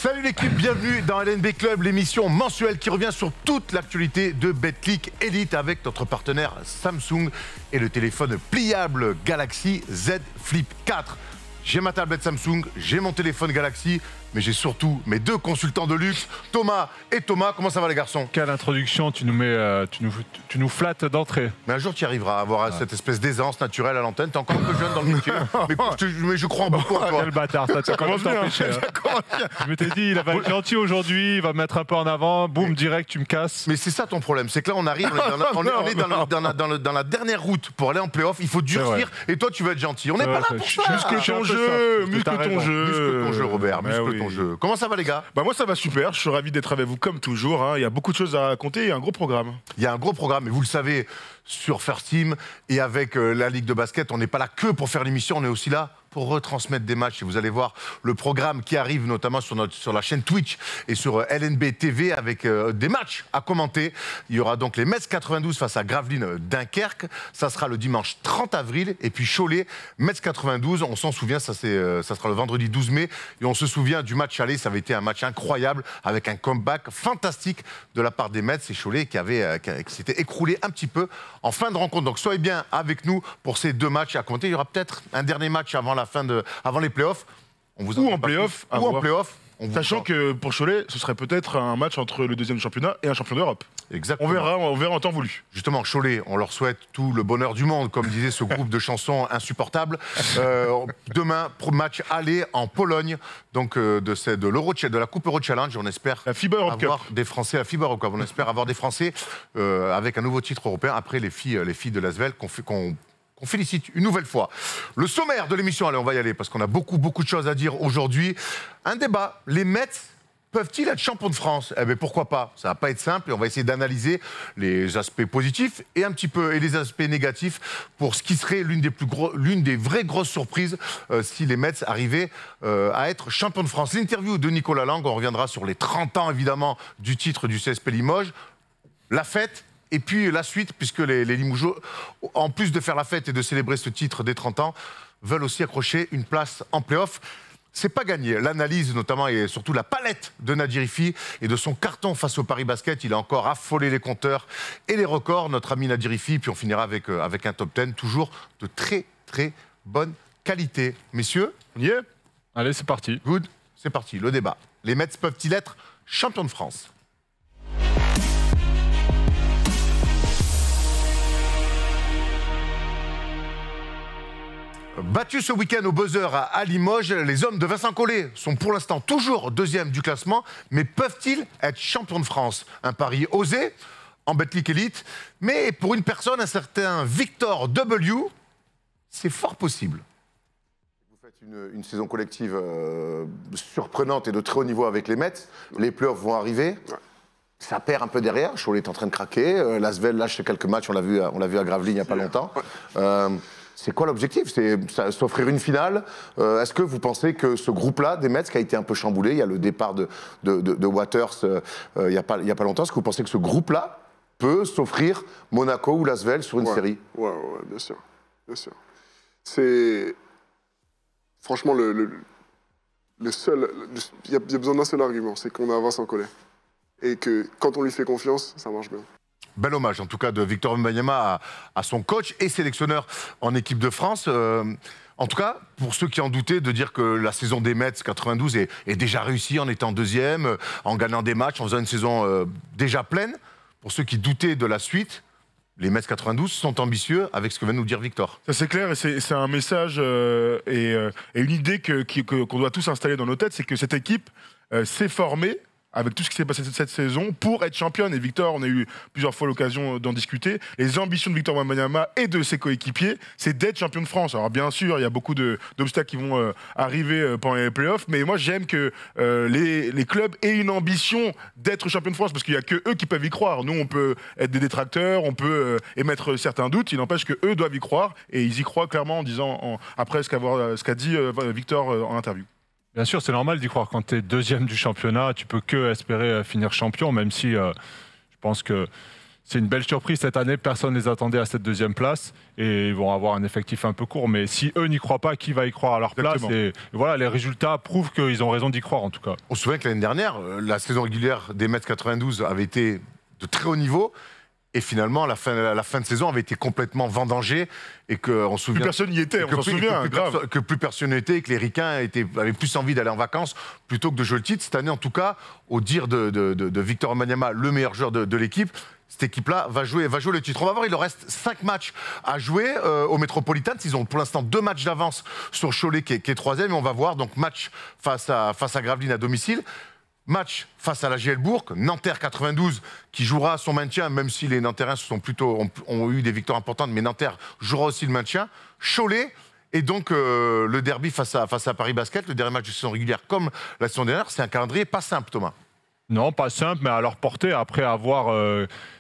Salut l'équipe, bienvenue dans LNB Club, l'émission mensuelle qui revient sur toute l'actualité de Betclic Elite avec notre partenaire Samsung et le téléphone pliable Galaxy Z Flip 4. J'ai ma tablette Samsung, j'ai mon téléphone Galaxy, mais j'ai surtout mes deux consultants de luxe, Thomas et Thomas. Comment ça va les garçons? Quelle introduction, tu nous flattes d'entrée. Mais un jour tu y arriveras à avoir cette espèce d'aisance naturelle à l'antenne. T'es encore un peu jeune dans le métier, mais je crois en beaucoup en toi. Quel bâtard, ça commence à empêcher. Je m'étais dit, il va être gentil aujourd'hui, il va me mettre un peu en avant, boum, direct, tu me casses. Mais c'est ça ton problème, c'est que là on arrive, on est dans la dernière route pour aller en play-off, il faut durcir et toi tu veux être gentil. On n'est pas là pour ça. Muscle ton jeu, muscle ton jeu, Robert, muscle ton jeu. Comment ça va les gars? Bah moi ça va super, je suis ravi d'être avec vous comme toujours, hein. Il y a beaucoup de choses à raconter et un gros programme. Il y a un gros programme et vous le savez, sur First Team et avec la Ligue de basket, on n'est pas là que pour faire l'émission, on est aussi là pour retransmettre des matchs. Et vous allez voir le programme qui arrive notamment sur la chaîne Twitch et sur LNB TV avec des matchs à commenter. Il y aura donc les Metz 92 face à Gravelines Dunkerque. Ça sera le dimanche 30 avril. Et puis Cholet, Metz 92. On s'en souvient, ça sera le vendredi 12 mai. Et on se souvient du match aller. Ça avait été un match incroyable avec un comeback fantastique de la part des Metz et Cholet qui s'était écroulé un petit peu en fin de rencontre. Donc soyez bien avec nous pour ces deux matchs à commenter. Il y aura peut-être un dernier match avant les playoffs. Ou en playoff. Sachant que que pour Cholet, ce serait peut-être un match entre le deuxième championnat et un champion d'Europe. Exactement. On verra en temps voulu. Justement, Cholet, on leur souhaite tout le bonheur du monde, comme disait ce groupe de chansons insupportables. Demain, match aller en Pologne, donc de la Coupe Euro Challenge. On espère la FIBA Europe avoir des Français, la FIBA Europe Cup. On espère avoir des Français avec un nouveau titre européen après les filles de l'Asvel qu'on félicite une nouvelle fois. Le sommaire de l'émission, allez, on va y aller, parce qu'on a beaucoup de choses à dire aujourd'hui. Un débat, les Mets peuvent-ils être champions de France? Eh bien, pourquoi pas? Ça va pas être simple, et on va essayer d'analyser les aspects positifs et les aspects négatifs pour ce qui serait l'une des vraies grosses surprises si les Mets arrivaient à être champions de France. L'interview de Nicolas Lang, on reviendra sur les 30 ans, évidemment, du titre du CSP Limoges, la fête. Et puis la suite, puisque les Limougeaux, en plus de faire la fête et de célébrer ce titre des 30 ans, veulent aussi accrocher une place en play-off. C'est pas gagné. L'analyse, notamment, et surtout la palette de Nadir Ifi et de son carton face au Paris Basket. Il a encore affolé les compteurs et les records, notre ami Nadir Ifi. Puis on finira avec un top 10, toujours de très bonne qualité. Messieurs, on y est? Allez, c'est parti. Good, c'est parti, le débat. Les Mets peuvent-ils être champions de France? Battus ce week-end au buzzer à Limoges, les hommes de Vincent Collet sont pour l'instant toujours deuxième du classement, mais peuvent-ils être champions de France? Un pari osé en Betclic Elite, mais pour une personne, un certain Victor W, c'est fort possible. Vous faites une saison collective surprenante et de très haut niveau avec les Mets. Les playoffs vont arriver. Ça perd un peu derrière. Cholet est en train de craquer. L'Asvel lâche quelques matchs. On l'a vu à Gravelines il n'y a pas longtemps. C'est quoi l'objectif? C'est s'offrir une finale. Est-ce que vous pensez que ce groupe-là, des Mets, qui a été un peu chamboulé, il y a le départ de Waters il n'y a pas longtemps, est-ce que vous pensez que ce groupe-là peut s'offrir Monaco ou l'Asvel sur une série? Ouais, bien sûr. C'est... Franchement, il y a besoin d'un seul argument, c'est qu'on a Vincent Collet. Et que quand on lui fait confiance, ça marche bien. Bel hommage, en tout cas, de Victor Wembanyama à son coach et sélectionneur en équipe de France. En tout cas, pour ceux qui en doutaient, de dire que la saison des Mets 92 est déjà réussie en étant deuxième, en gagnant des matchs, en faisant une saison déjà pleine. Pour ceux qui doutaient de la suite, les Mets 92 sont ambitieux avec ce que vient de nous dire Victor. Ça c'est clair, et c'est un message et une idée qu'on doit tous installer dans nos têtes, c'est que cette équipe s'est formée avec tout ce qui s'est passé cette saison, pour être championne. Et Victor, on a eu plusieurs fois l'occasion d'en discuter. Les ambitions de Victor Wembanyama et de ses coéquipiers, c'est d'être champion de France. Alors bien sûr, il y a beaucoup d'obstacles qui vont arriver pendant les playoffs, mais moi j'aime que les clubs aient une ambition d'être champion de France, parce qu'il n'y a que eux qui peuvent y croire. Nous, on peut être des détracteurs, on peut émettre certains doutes, il n'empêche que eux doivent y croire, et ils y croient clairement en disant, après ce qu'a dit Victor en interview. Bien sûr, c'est normal d'y croire. Quand tu es deuxième du championnat, tu peux que espérer finir champion, même si je pense que c'est une belle surprise cette année. Personne ne les attendait à cette deuxième place et ils vont avoir un effectif un peu court. Mais si eux n'y croient pas, qui va y croire à leur place? Et voilà, les résultats prouvent qu'ils ont raison d'y croire en tout cas. On se souvient que l'année dernière, la saison régulière des Mets 92 avait été de très haut niveau. Et finalement, la fin de saison avait été complètement vendangée et qu'on se souvient. Plus personne n'y était, on s'en souvient, grave. Que plus personne n'y était et que les Ricains avaient plus envie d'aller en vacances plutôt que de jouer le titre. Cette année, en tout cas, au dire de Victor Wembanyama, le meilleur joueur de l'équipe, cette équipe-là va jouer le titre. On va voir, il leur reste 5 matchs à jouer au Metropolitan. Ils ont pour l'instant 2 matchs d'avance sur Cholet qui est 3e. Et on va voir donc match face à Gravelines à domicile. Match face à la GL Bourg, Nanterre 92 qui jouera son maintien, même si les Nanterrains ont eu des victoires importantes, mais Nanterre jouera aussi le maintien. Cholet et donc le derby face à Paris Basket, le dernier match de saison régulière comme la saison dernière, c'est un calendrier pas simple, Thomas. Non, pas simple, mais à leur portée, après avoir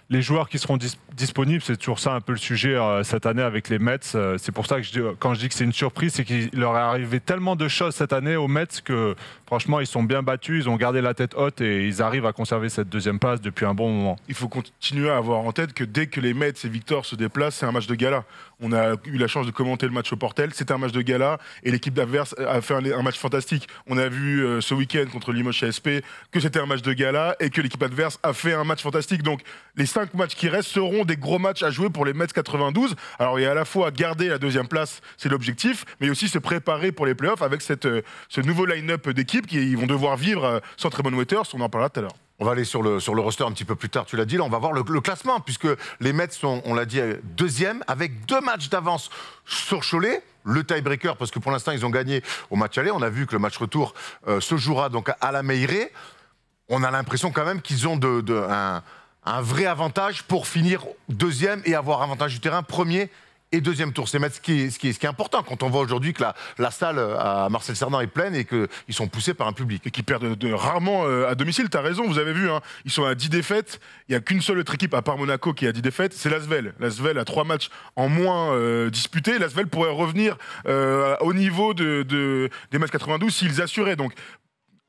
les joueurs qui seront disponibles, c'est toujours ça un peu le sujet cette année avec les Mets. C'est pour ça que quand je dis que c'est une surprise, c'est qu'il leur est arrivé tellement de choses cette année aux Mets que franchement, ils sont bien battus, ils ont gardé la tête haute et ils arrivent à conserver cette deuxième place depuis un bon moment. Il faut continuer à avoir en tête que dès que les Mets et Victor se déplacent, c'est un match de gala. On a eu la chance de commenter le match au Portel, c'était un match de gala et l'équipe adverse a fait un match fantastique. On a vu ce week-end contre Limoges ASP que c'était un match de gala et que l'équipe adverse a fait un match fantastique. Donc les 5 matchs qui restent seront des gros matchs à jouer pour les Mets 92. Alors il y a à la fois garder la deuxième place, c'est l'objectif, mais aussi se préparer pour les playoffs avec ce nouveau line-up d'équipes qui vont devoir vivre sans Tremont Waters, on en parlera tout à l'heure. On va aller sur le roster un petit peu plus tard, tu l'as dit. Là, on va voir le classement, puisque les Mets sont, on l'a dit, 2e, avec 2 matchs d'avance sur Cholet. Le tie-breaker, parce que pour l'instant, ils ont gagné au match aller. On a vu que le match retour se jouera donc à la Meilleraie. On a l'impression quand même qu'ils ont un vrai avantage pour finir 2e et avoir avantage du terrain 1er et 2e tour. C'est ce qui est important quand on voit aujourd'hui que la salle à Marcel Cerdan est pleine et qu'ils sont poussés par un public. Et qui perdent rarement à domicile, tu as raison, vous avez vu, hein, ils sont à 10 défaites, il n'y a qu'une seule autre équipe à part Monaco qui a 10 défaites, c'est l'Asvel. L'Asvel a 3 matchs en moins disputés, l'Asvel pourrait revenir au niveau des matchs 92 s'ils assuraient. Donc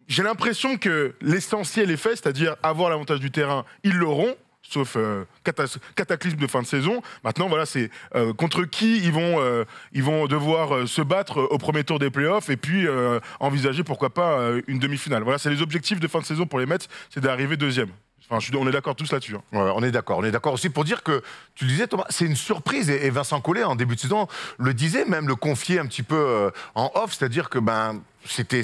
j'ai l'impression que l'essentiel est fait, c'est-à-dire avoir l'avantage du terrain, ils l'auront. Sauf cataclysme de fin de saison. Maintenant, voilà, c'est contre qui ils vont devoir se battre au premier tour des playoffs et puis envisager, pourquoi pas, une demi-finale. Voilà, c'est les objectifs de fin de saison pour les Mets, c'est d'arriver 2e. Enfin, on est d'accord tous là-dessus. Hein. Ouais, on est d'accord. On est d'accord aussi pour dire que, tu le disais Thomas, c'est une surprise. Et Vincent Collet, en début de saison, le disait, même le confiait un petit peu en off, c'est-à-dire que c'est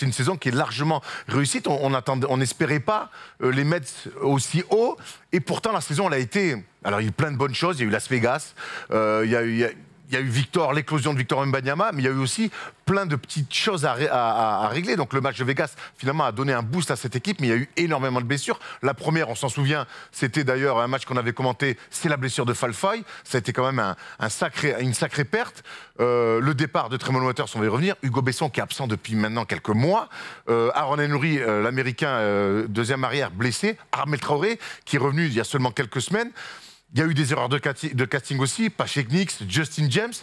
une saison qui est largement réussie. On n'espérait pas les Mets aussi haut. Et pourtant, la saison, elle a été... Alors, il y a eu plein de bonnes choses. Il y a eu Las Vegas. Il y a eu l'éclosion de Victor Wembanyama, mais il y a eu aussi plein de petites choses à régler. Donc le match de Vegas, finalement, a donné un boost à cette équipe, mais il y a eu énormément de blessures. La première, on s'en souvient, c'était d'ailleurs un match qu'on avait commenté, c'est la blessure de Falfoy. Ça a été quand même une sacrée perte. Le départ de Tremont Waters, on va y revenir. Hugo Besson, qui est absent depuis maintenant quelques mois. Aaron Henry, l'Américain, deuxième arrière, blessé. Armel Traoré, qui est revenu il y a seulement quelques semaines. Il y a eu des erreurs de casting aussi, Patrick Nix, Justin James,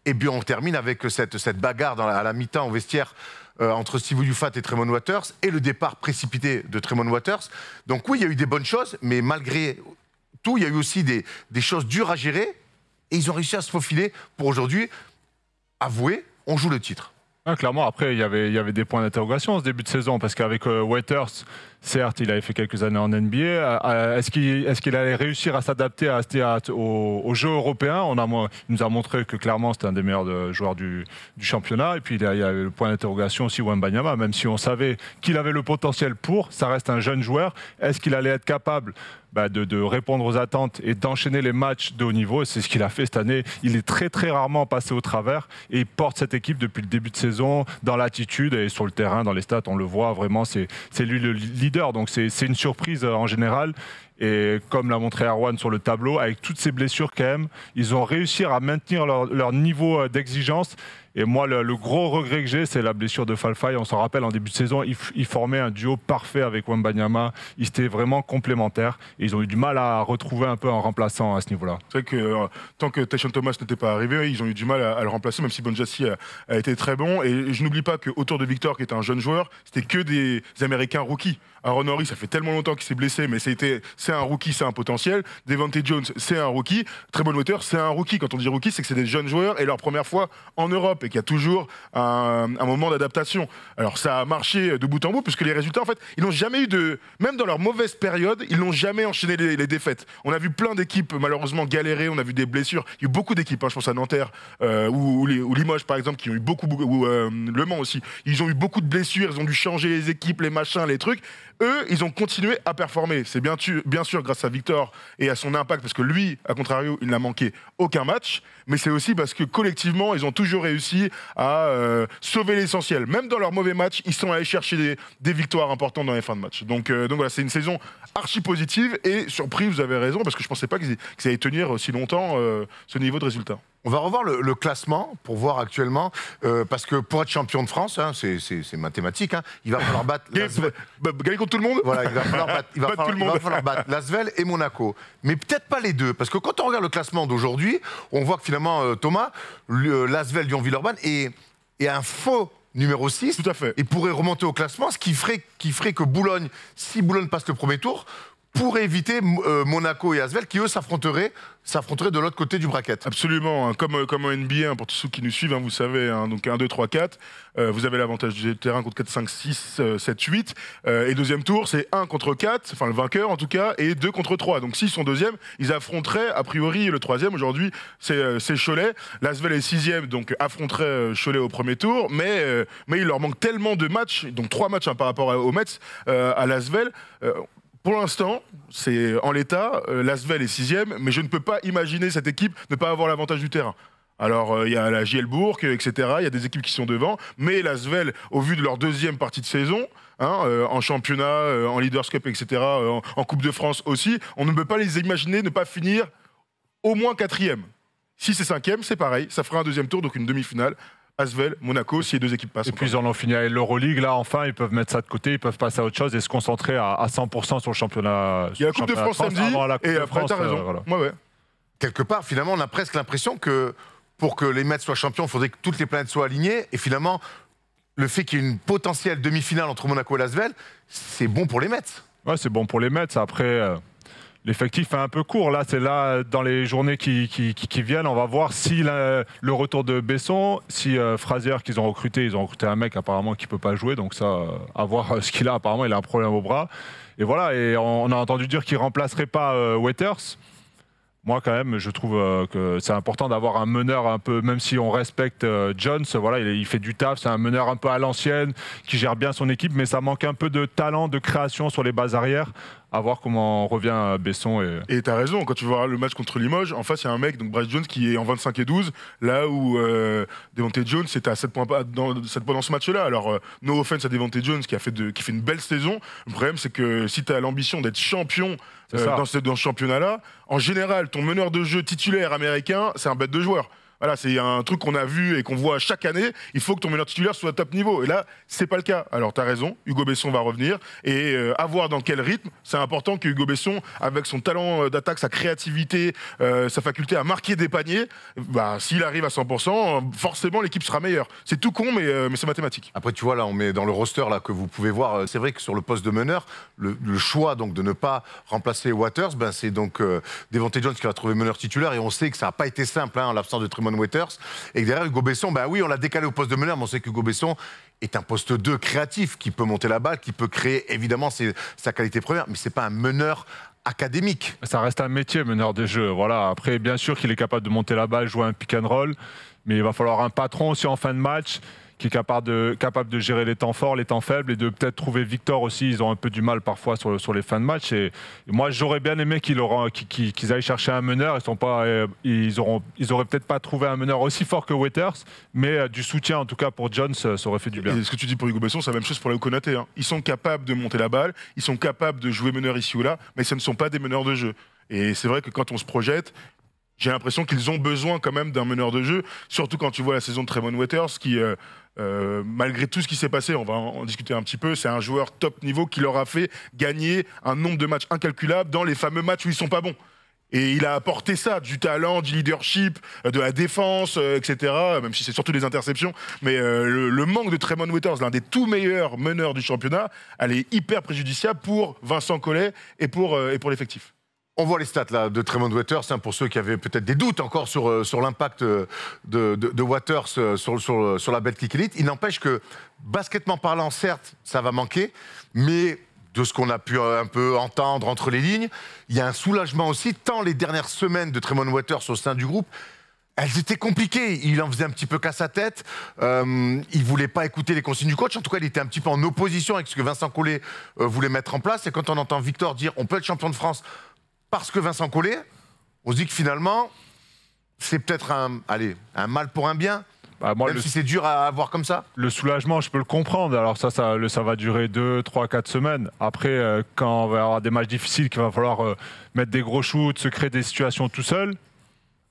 et bien on termine avec cette bagarre à la mi-temps au vestiaire entre Steve Youfat et Tremont Waters, et le départ précipité de Tremont Waters. Donc oui, il y a eu des bonnes choses, mais malgré tout, il y a eu aussi des choses dures à gérer, et ils ont réussi à se faufiler pour aujourd'hui. Avouer, on joue le titre. Ah, clairement, après, il y avait des points d'interrogation en ce début de saison, parce qu'avec Waters, certes, il avait fait quelques années en NBA. Est-ce qu'il allait réussir à s'adapter au jeu européen? Il nous a montré que clairement, c'était un des meilleurs joueurs du championnat. Et puis, il y avait le point d'interrogation aussi, Wembanyama, même si on savait qu'il avait le potentiel ça reste un jeune joueur. Est-ce qu'il allait être capable de répondre aux attentes et d'enchaîner les matchs de haut niveau? C'est ce qu'il a fait cette année. Il est très très rarement passé au travers et il porte cette équipe depuis le début de saison dans l'attitude et sur le terrain, dans les stats, on le voit vraiment, c'est lui le leader. Donc c'est une surprise en général. Et comme l'a montré Erwan sur le tableau, avec toutes ces blessures quand même, ils ont réussi à maintenir leur niveau d'exigence. Et moi, le gros regret que j'ai, c'est la blessure de Falfay. On s'en rappelle, en début de saison, ils formaient un duo parfait avec Wembanyama. Ils étaient vraiment complémentaires. Et ils ont eu du mal à retrouver un peu un remplaçant à ce niveau-là. C'est vrai que tant que Tyson Thomas n'était pas arrivé, ils ont eu du mal à le remplacer, même si Bonjassi a été très bon. Et je n'oublie pas qu'autour de Victor, qui était un jeune joueur, c'était que des Américains rookies. Aaron Henry, ça fait tellement longtemps qu'il s'est blessé, mais c'est un rookie, c'est un potentiel. Devante Jones, c'est un rookie. Tremont Waters, c'est un rookie. Quand on dit rookie, c'est que c'est des jeunes joueurs et leur première fois en Europe et qu'il y a toujours un moment d'adaptation. Alors ça a marché de bout en bout, puisque les résultats, en fait, ils n'ont jamais eu même dans leur mauvaise période, ils n'ont jamais enchaîné les défaites. On a vu plein d'équipes malheureusement galérer, on a vu des blessures. Il y a eu beaucoup d'équipes, je pense à Nanterre ou Limoges par exemple, qui ont eu beaucoup ou Le Mans aussi. Ils ont eu beaucoup de blessures, ils ont dû changer les équipes, les machins, les trucs. Eux, ils ont continué à performer. C'est bien sûr grâce à Victor et à son impact, parce que lui, à contrario, il n'a manqué aucun match, mais c'est aussi parce que collectivement, ils ont toujours réussi à sauver l'essentiel. Même dans leurs mauvais matchs, ils sont allés chercher des victoires importantes dans les fins de match. Donc voilà, c'est une saison archi positive et surpris, vous avez raison, parce que je ne pensais pas qu'ils allaient tenir aussi longtemps ce niveau de résultat. On va revoir le classement pour voir actuellement, parce que pour être champion de France, hein, c'est mathématique, hein, il va falloir battre gagner contre tout le monde. Voilà, il va falloir battre L'Asvel et Monaco. Mais peut-être pas les deux, parce que quand on regarde le classement d'aujourd'hui, on voit que finalement, Thomas, L'Asvel, Lyon-Villeurbanne est un faux numéro 6. Tout à fait. Et pourrait remonter au classement, ce qui ferait que Boulogne, si Boulogne passe le premier tour, pour éviter Monaco et Asvel qui, eux, s'affronteraient de l'autre côté du bracket. Absolument, hein, comme en NBA, hein, pour tous ceux qui nous suivent, hein, vous savez, hein, donc 1, 2, 3, 4, vous avez l'avantage du terrain contre 4, 5, 6, 7, 8, et deuxième tour, c'est 1 contre 4, enfin le vainqueur en tout cas, et 2 contre 3. Donc s'ils sont deuxième, ils affronteraient a priori le troisième, aujourd'hui c'est Cholet, l'Asvel est sixième, donc affronterait Cholet au premier tour, mais il leur manque tellement de matchs, donc 3 matchs hein, par rapport aux Mets, à l'Asvel. Pour l'instant, c'est en l'état, l'Asvel est sixième, mais je ne peux pas imaginer cette équipe ne pas avoir l'avantage du terrain. Alors, il y a la JL Bourg, etc., il y a des équipes qui sont devant, mais l'Asvel, au vu de leur deuxième partie de saison, hein, en championnat, en Leaders Cup, etc., en Coupe de France aussi, on ne peut pas les imaginer ne pas finir au moins quatrième. Si c'est cinquième, c'est pareil, ça fera un deuxième tour, donc une demi-finale. Asvel, Monaco, si les deux équipes passent. Et puis ils en ont fini avec l'Euroleague, là enfin ils peuvent mettre ça de côté, ils peuvent passer à autre chose et se concentrer à 100% sur le championnat. Il y a la Coupe de France samedi, et après t'as raison. Voilà. Ouais. Quelque part, finalement, on a presque l'impression que pour que les Mets soient champions, il faudrait que toutes les planètes soient alignées, et finalement, le fait qu'il y ait une potentielle demi-finale entre Monaco et l'Asvel, c'est bon pour les Mets. Ouais, c'est bon pour les Mets, après... L'effectif est un peu court. Là, c'est là, dans les journées qui viennent, on va voir si le retour de Besson, si Frazier qu'ils ont recruté un mec apparemment qui ne peut pas jouer, donc ça, à voir ce qu'il a. Apparemment, il a un problème au bras. Et voilà, et on a entendu dire qu'il ne remplacerait pas Waiters. Moi, quand même, je trouve que c'est important d'avoir un meneur un peu, même si on respecte Jones, voilà, il fait du taf, c'est un meneur un peu à l'ancienne, qui gère bien son équipe, mais ça manque un peu de talent, de création sur les bases arrières. À voir comment revient Besson. Et t'as raison, quand tu vois le match contre Limoges, en face il y a un mec, donc Bryce Jones, qui est en 25 et 12, là où Devante Jones était à 7 points dans ce match-là. Alors, no offense à Devante Jones qui fait une belle saison. Le problème, c'est que si t'as l'ambition d'être champion dans ce championnat-là, en général, ton meneur de jeu titulaire américain, c'est un bête de joueur. Voilà, c'est un truc qu'on a vu et qu'on voit chaque année. Il faut que ton meneur titulaire soit à top niveau. Et là, c'est pas le cas. Alors, tu as raison, Hugo Besson va revenir. Et à voir dans quel rythme. C'est important que Hugo Besson, avec son talent d'attaque, sa créativité, sa faculté à marquer des paniers, s'il arrive à 100%, forcément, l'équipe sera meilleure. C'est tout con, mais c'est mathématique. Après, tu vois, là, on met dans le roster là, que vous pouvez voir. C'est vrai que sur le poste de meneur, le choix donc, de ne pas remplacer Waters, c'est donc Devante Jones qui va trouver meneur titulaire. Et on sait que ça n'a pas été simple en l'absence de Tremont Waiters. Et derrière, Hugo Besson, oui, on l'a décalé au poste de meneur, mais on sait qu'Hugo Besson est un poste 2 créatif, qui peut monter la balle, qui peut créer, évidemment, sa qualité première, mais c'est pas un meneur académique. Ça reste un métier, meneur des jeux. Voilà. Après, bien sûr qu'il est capable de monter la balle, jouer un pick and roll, mais il va falloir un patron aussi en fin de match, qui est capable de gérer les temps forts, les temps faibles, et de peut-être trouver Victor aussi. Ils ont un peu du mal parfois sur les fins de match. Et moi, j'aurais bien aimé qu'ils aillent chercher un meneur. Ils auraient peut-être pas trouvé un meneur aussi fort que Waiters, mais du soutien en tout cas pour Jones, ça aurait fait du bien. Et ce que tu dis pour Hugo Besson, c'est la même chose pour Léo Konaté. Hein. Ils sont capables de monter la balle, ils sont capables de jouer meneur ici ou là, mais ce ne sont pas des meneurs de jeu. Et c'est vrai que quand on se projette, j'ai l'impression qu'ils ont besoin quand même d'un meneur de jeu, surtout quand tu vois la saison de Tremont Waters qui, malgré tout ce qui s'est passé, on va en discuter un petit peu, c'est un joueur top niveau qui leur a fait gagner un nombre de matchs incalculable dans les fameux matchs où ils sont pas bons. Et il a apporté ça, du talent, du leadership, de la défense, etc. Même si c'est surtout des interceptions. Mais le manque de Tremont Waters, l'un des tout meilleurs meneurs du championnat, elle est hyper préjudiciable pour Vincent Collet et pour l'effectif. On voit les stats là, de Tremont Waters, hein, pour ceux qui avaient peut-être des doutes encore sur l'impact de Waters sur la Betclic Elite. Il n'empêche que, baskettement parlant, certes, ça va manquer, mais de ce qu'on a pu un peu entendre entre les lignes, il y a un soulagement aussi, tant les dernières semaines de Tremont Waters au sein du groupe, elles étaient compliquées. Il en faisait un petit peu qu'à sa tête. Il voulait pas écouter les consignes du coach. En tout cas, il était un petit peu en opposition avec ce que Vincent Collet voulait mettre en place. Et quand on entend Victor dire on peut être champion de France parce que Vincent Collet, on se dit que finalement, c'est peut-être un mal pour un bien. Bah moi, même si c'est dur à avoir comme ça. Le soulagement, je peux le comprendre. Alors ça va durer 2, 3, 4 semaines. Après, quand on va avoir des matchs difficiles, qu'il va falloir mettre des gros shoots, se créer des situations tout seul,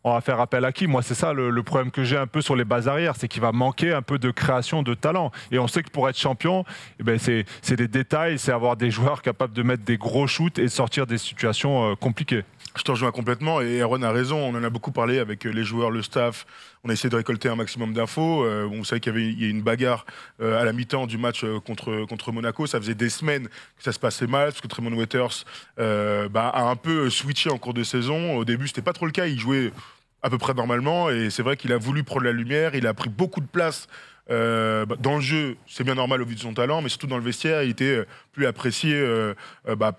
on va faire appel à qui? Moi, c'est ça le problème que j'ai un peu sur les bases arrières, c'est qu'il va manquer un peu de création, de talent. Et on sait que pour être champion, eh ben, c'est des détails, c'est avoir des joueurs capables de mettre des gros shoots et de sortir des situations compliquées. Je te rejoins complètement et Erwan a raison, on en a beaucoup parlé avec les joueurs, le staff, on a essayé de récolter un maximum d'infos. Vous savez qu'il y a eu une bagarre à la mi-temps du match contre Monaco, ça faisait des semaines que ça se passait mal, parce que Tremont Waters a un peu switché en cours de saison. Au début, c'était pas trop le cas, il jouait à peu près normalement et c'est vrai qu'il a voulu prendre la lumière, il a pris beaucoup de place. Dans le jeu, c'est bien normal au vu de son talent, mais surtout dans le vestiaire, il était plus apprécié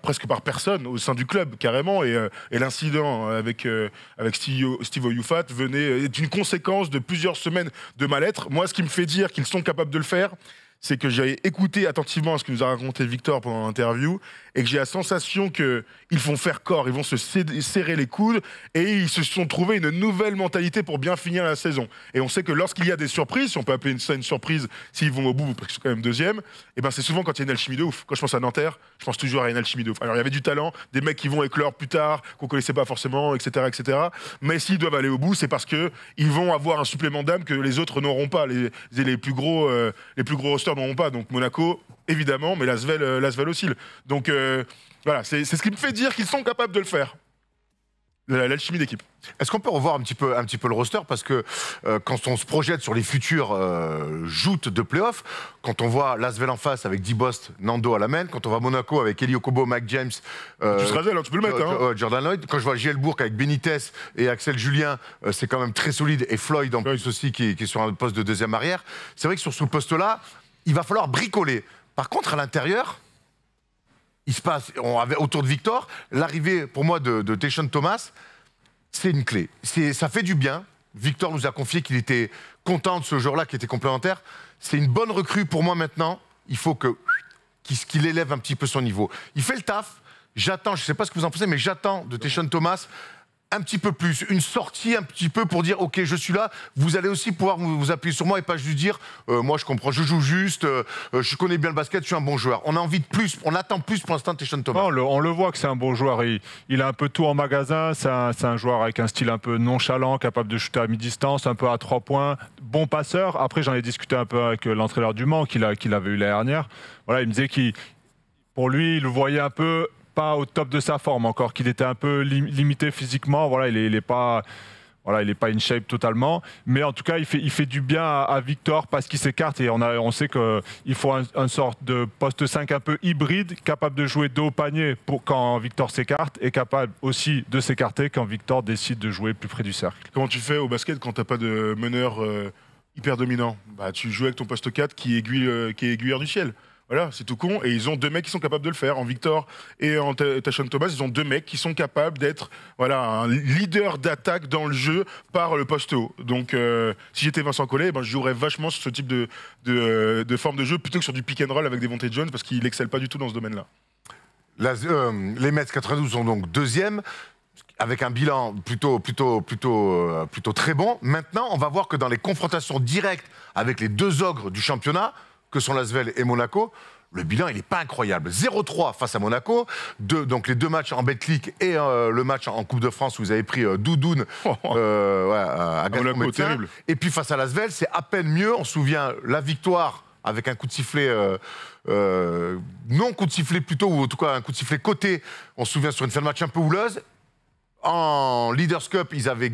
presque par personne au sein du club, carrément. Et l'incident avec Steve Oyufat est une conséquence de plusieurs semaines de mal-être. Moi, ce qui me fait dire qu'ils sont capables de le faire, c'est que j'ai écouté attentivement ce que nous a raconté Victor pendant l'interview et que j'ai la sensation qu'ils vont faire corps, ils vont se serrer les coudes et ils se sont trouvés une nouvelle mentalité pour bien finir la saison. Et on sait que lorsqu'il y a des surprises, si on peut appeler ça une surprise, s'ils vont au bout, parce qu'ils sont quand même deuxième, et ben c'est souvent quand il y a une alchimie de ouf. Quand je pense à Nanterre, je pense toujours à une alchimie de ouf. Alors il y avait du talent, des mecs qui vont éclore plus tard, qu'on connaissait pas forcément, etc., etc. Mais s'ils doivent aller au bout, c'est parce que ils vont avoir un supplément d'âme que les autres n'auront pas. Les plus gros rosters n'auront pas. Donc Monaco, évidemment, mais l'Asvel aussi. Donc voilà, c'est ce qui me fait dire qu'ils sont capables de le faire. L'alchimie d'équipe. Est-ce qu'on peut revoir un petit peu le roster? Parce que quand on se projette sur les futures joutes de play-off, quand on voit l'Asvel en face avec Dibost, Nando à la main, quand on voit Monaco avec Eli Okobo, Mike James, tu seras zèle, tu peux le mettre. Jordan Lloyd, quand je vois JL Bourque avec Benitez et Axel Julien, c'est quand même très solide. Et Floyd en plus aussi qui est sur un poste de deuxième arrière. C'est vrai que sur ce poste-là, il va falloir bricoler. Par contre, à l'intérieur, il se passe, on avait autour de Victor, l'arrivée pour moi de Tayshaun Thomas, c'est une clé. Ça fait du bien. Victor nous a confié qu'il était content de ce joueur-là, qui était complémentaire. C'est une bonne recrue pour moi maintenant. Il faut qu'il élève un petit peu son niveau. Il fait le taf. J'attends, je ne sais pas ce que vous en pensez, mais j'attends de Tayshaun Thomas un petit peu plus, une sortie un petit peu pour dire ok, je suis là, vous allez aussi pouvoir vous appuyer sur moi et pas juste dire moi je comprends, je joue juste, je connais bien le basket, je suis un bon joueur. On a envie de plus, on attend plus pour l'instant de Tayshaun Thomas. On le voit que c'est un bon joueur, il a un peu tout en magasin, c'est un joueur avec un style un peu nonchalant, capable de shooter à mi-distance, un peu à 3 points, bon passeur. Après j'en ai discuté un peu avec l'entraîneur du Mans qu'il avait eu l'année dernière. Voilà, il me disait pour lui, il le voyait un peu pas au top de sa forme encore, qu'il était un peu limité physiquement. Voilà, il est pas in shape totalement, mais en tout cas il fait du bien à Victor parce qu'il s'écarte et on sait qu'il faut un sorte de poste 5 un peu hybride, capable de jouer dos au panier quand Victor s'écarte et capable aussi de s'écarter quand Victor décide de jouer plus près du cercle. Comment tu fais au basket quand t'as pas de meneur hyper dominant? Tu joues avec ton poste 4 qui est aiguilleur du ciel. Voilà, c'est tout con. Et ils ont 2 mecs qui sont capables de le faire. En Victor et en Tayshaun Thomas, ils ont 2 mecs qui sont capables d'être un leader d'attaque dans le jeu par le poste haut. Donc, si j'étais Vincent Collet, je jouerais vachement sur ce type de forme de jeu plutôt que sur du pick and roll avec Devontae Jones parce qu'il excelle pas du tout dans ce domaine-là. Les Mets 92 sont donc deuxième, avec un bilan plutôt très bon. Maintenant, on va voir que dans les confrontations directes avec les 2 ogres du championnat, que sont l'Asvel et Monaco, le bilan, il n'est pas incroyable. 0-3 face à Monaco, donc les 2 matchs en Betclic et le match en Coupe de France où vous avez pris Doudoune à Gaston Monaco, Médecin. terrible. Et puis face à l'Asvel, c'est à peine mieux. On se souvient la victoire avec un coup de sifflet, non coup de sifflet plutôt, ou en tout cas un coup de sifflet côté. On se souvient sur une fin de match un peu houleuse. En Leaders Cup, ils avaient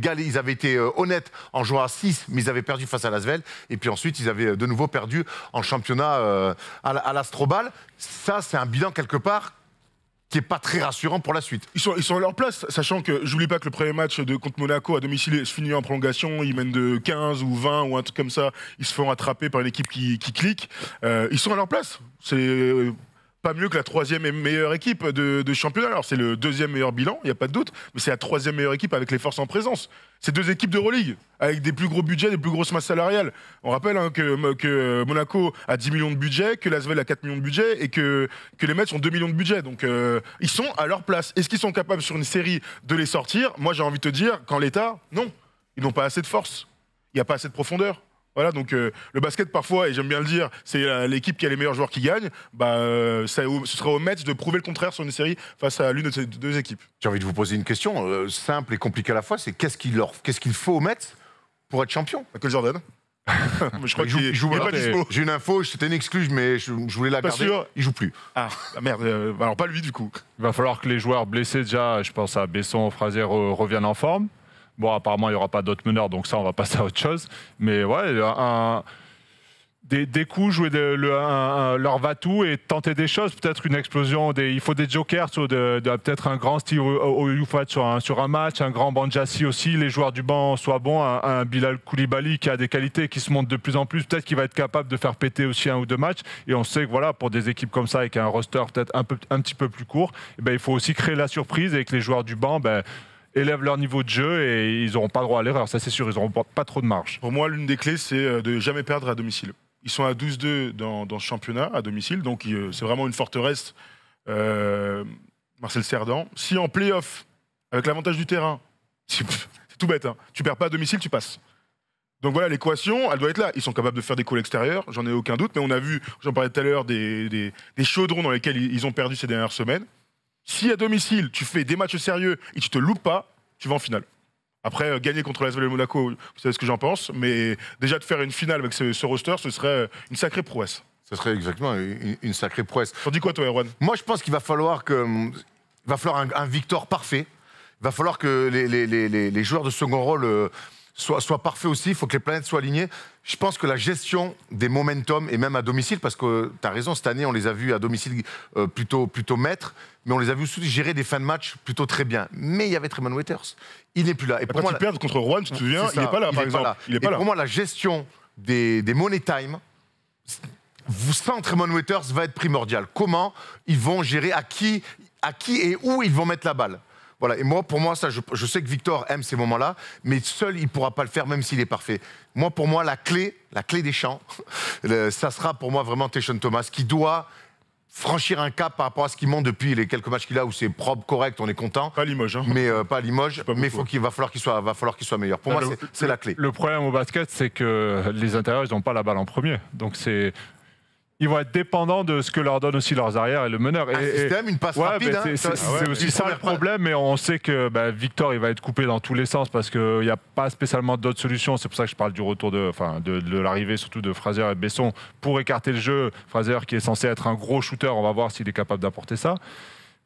été honnêtes en jouant à 6, mais ils avaient perdu face à l'Asvel. Et puis ensuite, ils avaient de nouveau perdu en championnat à l'Astrobal. Ça, c'est un bilan quelque part qui n'est pas très rassurant pour la suite. Ils sont à leur place, sachant que j'oublie pas que le premier match contre Monaco à domicile se finit en prolongation, ils mènent de 15 ou 20 ou un truc comme ça, ils se font attraper par une équipe qui clique. Ils sont à leur place. C'est pas mieux que la 3e meilleure équipe de championnat. Alors c'est le 2e meilleur bilan, il n'y a pas de doute, mais c'est la 3e meilleure équipe avec les forces en présence. C'est 2 équipes d'Euroleague, avec des plus gros budgets, des plus grosses masses salariales. On rappelle que Monaco a 10 millions de budget, que l'Asvel a 4 millions de budget et que les Mets ont 2 millions de budget. Donc ils sont à leur place. Est-ce qu'ils sont capables sur une série de les sortir? Moi j'ai envie de te dire, qu'en l'état, non. Ils n'ont pas assez de force. Il n'y a pas assez de profondeur. Voilà, donc le basket parfois, et j'aime bien le dire, c'est l'équipe qui a les meilleurs joueurs qui gagne. Ce sera aux Mets de prouver le contraire sur une série face à l'une de ces 2 équipes. J'ai envie de vous poser une question simple et compliquée à la fois, c'est qu'est-ce qu'il faut aux Mets pour être champion? Michael Jordan. Mais je crois qu'il n'est pas dispo. J'ai une info, c'était une exclue, mais je voulais la Pas garder. sûr. Il joue plus. Ah merde, alors pas lui du coup. Il va falloir que les joueurs blessés déjà, je pense à Besson, Fraser, reviennent en forme. Bon, apparemment, il n'y aura pas d'autres meneurs, donc ça, on va passer à autre chose. Mais ouais, des coups, jouer leur va-tout et tenter des choses. Peut-être une explosion. Il faut des jokers, peut-être un grand style au Youfat sur un match, un grand Banjassi aussi. Les joueurs du banc soient bons. Un Bilal Koulibaly qui a des qualités, qui se montre de plus en plus. Peut-être qu'il va être capable de faire péter aussi 1 ou 2 matchs. Et on sait que voilà, pour des équipes comme ça, avec un roster peut-être un petit peu plus court, il faut aussi créer la surprise et que les joueurs du banc élèvent leur niveau de jeu et ils n'auront pas droit à l'erreur, ça c'est sûr, ils n'auront pas trop de marge. Pour moi, l'une des clés, c'est de jamais perdre à domicile. Ils sont à 12-2 dans ce championnat à domicile, donc c'est vraiment une forteresse. Marcel Cerdan. Si en play-off, avec l'avantage du terrain, c'est tout bête, hein, tu perds pas à domicile, tu passes. Donc voilà, l'équation, elle doit être là. Ils sont capables de faire des calls extérieurs, j'en ai aucun doute, mais on a vu, j'en parlais tout à l'heure, des chaudrons dans lesquels ils ont perdu ces dernières semaines. Si à domicile, tu fais des matchs sérieux et tu te loupes pas, tu vas en finale. Après, gagner contre l'Asvel et Monaco, vous savez ce que j'en pense, mais déjà de faire une finale avec ce roster, ce serait une sacrée prouesse. Ce serait exactement une sacrée prouesse. T'en dis quoi, toi, Erwan? Moi, je pense qu'il va falloir un Victor parfait. Il va falloir que les joueurs de second rôle soient parfaits aussi. Il faut que les planètes soient alignées. Je pense que la gestion des momentum, et même à domicile, parce que tu as raison, cette année, on les a vus à domicile plutôt maîtres, mais on les a vus aussi gérer des fins de match plutôt très bien. Mais il y avait Tremont Waiters. Il n'est plus là. Et quand ils perdent contre Rouen, tu te souviens, il n'est pas là, par exemple. Il est pas là. Pour moi, la gestion des money time, sans Tremont Waiters, va être primordiale. Comment ils vont gérer, à qui et où ils vont mettre la balle. Voilà. Et pour moi, ça, je sais que Victor aime ces moments-là, mais seul, il ne pourra pas le faire, même s'il est parfait. Pour moi, la clé des champs, ça sera pour moi vraiment Tayshaun Thomas, qui doit franchir un cap par rapport à ce qu'il montre depuis les quelques matchs qu'il a, où c'est propre, correct, on est content. Pas à Limoges. Hein. Mais pas à Limoges, mais il va falloir qu'il soit meilleur. Pour moi, c'est la clé. Le problème au basket, c'est que les intérieurs, ils n'ont pas la balle en premier. Donc ils vont être dépendants de ce que leur donnent aussi leurs arrières et le meneur. Un système, une passe rapide. C'est aussi ça le problème, mais on sait que Victor, il va être coupé dans tous les sens parce qu'il n'y a pas spécialement d'autres solutions. C'est pour ça que je parle du retour de l'arrivée surtout de Fraser et Besson pour écarter le jeu. Fraser qui est censé être un gros shooter, on va voir s'il est capable d'apporter ça.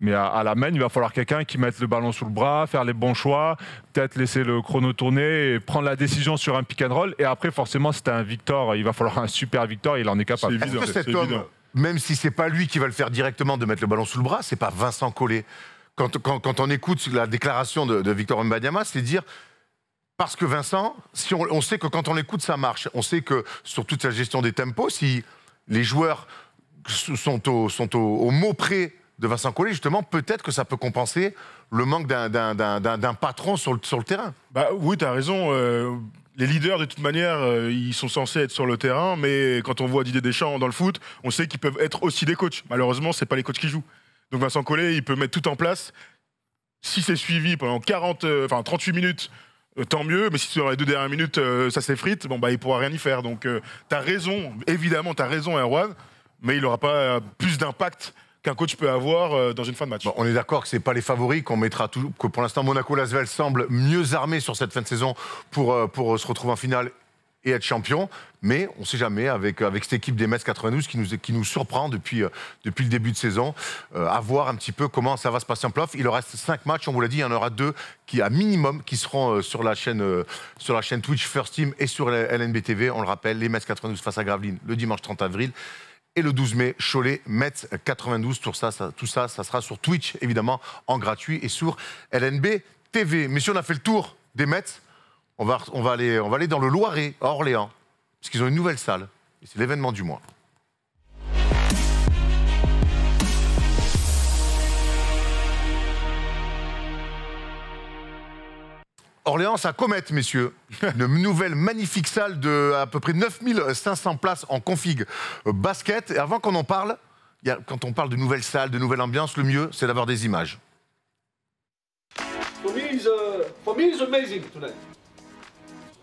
Mais à la main, il va falloir quelqu'un qui mette le ballon sous le bras, faire les bons choix, peut-être laisser le chrono tourner et prendre la décision sur un pick and roll. Et après, forcément, c'est un Victor, il va falloir un super Victor, il en est capable. Est-ce que cet homme, même si c'est pas lui qui va le faire directement de mettre le ballon sous le bras, c'est pas Vincent Collet. Quand on écoute la déclaration de Victor Wembanyama, c'est dire... Parce que Vincent, si on sait que quand on l'écoute, ça marche. On sait que sur toute la gestion des tempos, si les joueurs sont au mot près de Vincent Collet, justement, peut-être que ça peut compenser le manque d'un patron sur le terrain. Oui, tu as raison. Les leaders, de toute manière, ils sont censés être sur le terrain, mais quand on voit Didier Deschamps dans le foot, on sait qu'ils peuvent être aussi des coachs. Malheureusement, ce n'est pas les coachs qui jouent. Donc Vincent Collet, il peut mettre tout en place. Si c'est suivi pendant 38 minutes, tant mieux, mais si sur les 2 dernières minutes, ça s'effrite, il ne pourra rien y faire. Donc tu as raison, évidemment, tu as raison, Erwan. mais il n'aura pas plus d'impact qu'un coach peut avoir dans une fin de match. Bon, on est d'accord que ce n'est pas les favoris, qu'on mettra toujours, que pour l'instant Monaco-Lasvel semble mieux armé sur cette fin de saison pour se retrouver en finale et être champion. Mais on ne sait jamais, avec cette équipe des Metz 92 qui nous surprend depuis le début de saison, à voir un petit peu comment ça va se passer en playoff. Il leur reste 5 matchs, on vous l'a dit, il y en aura 2 qui, à minimum, qui seront sur la chaîne Twitch First Team et sur la LNB TV. On le rappelle, les Metz 92 face à Gravelines le dimanche 30 avril. Et le 12 mai, Cholet, Metz 92. Tout ça, ça sera sur Twitch, évidemment, en gratuit et sur LNB TV. Messieurs, on a fait le tour des Metz. On va aller dans le Loiret, à Orléans, parce qu'ils ont une nouvelle salle. Et c'est l'événement du mois. Orléans, ça comète, messieurs. Une nouvelle magnifique salle de à peu près 9500 places en config basket. Et avant qu'on en parle, quand on parle de nouvelle salle, de nouvelle ambiance, le mieux, c'est d'avoir des images. For me, it's amazing tonight.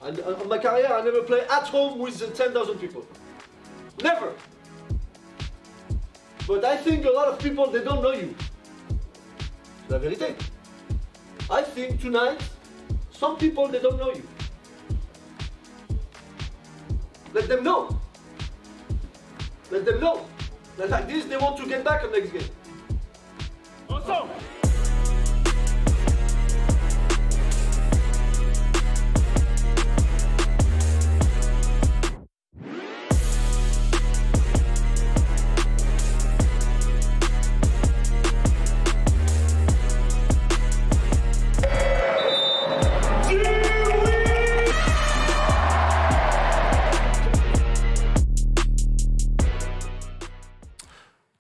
And in my career, I never play at home with 10,000 people. Never. But I think a lot of people, they don't know you. C'est la vérité. I think tonight, some people, they don't know you. Let them know. Let them know. That like this, they want to get back on next game. Ensemble.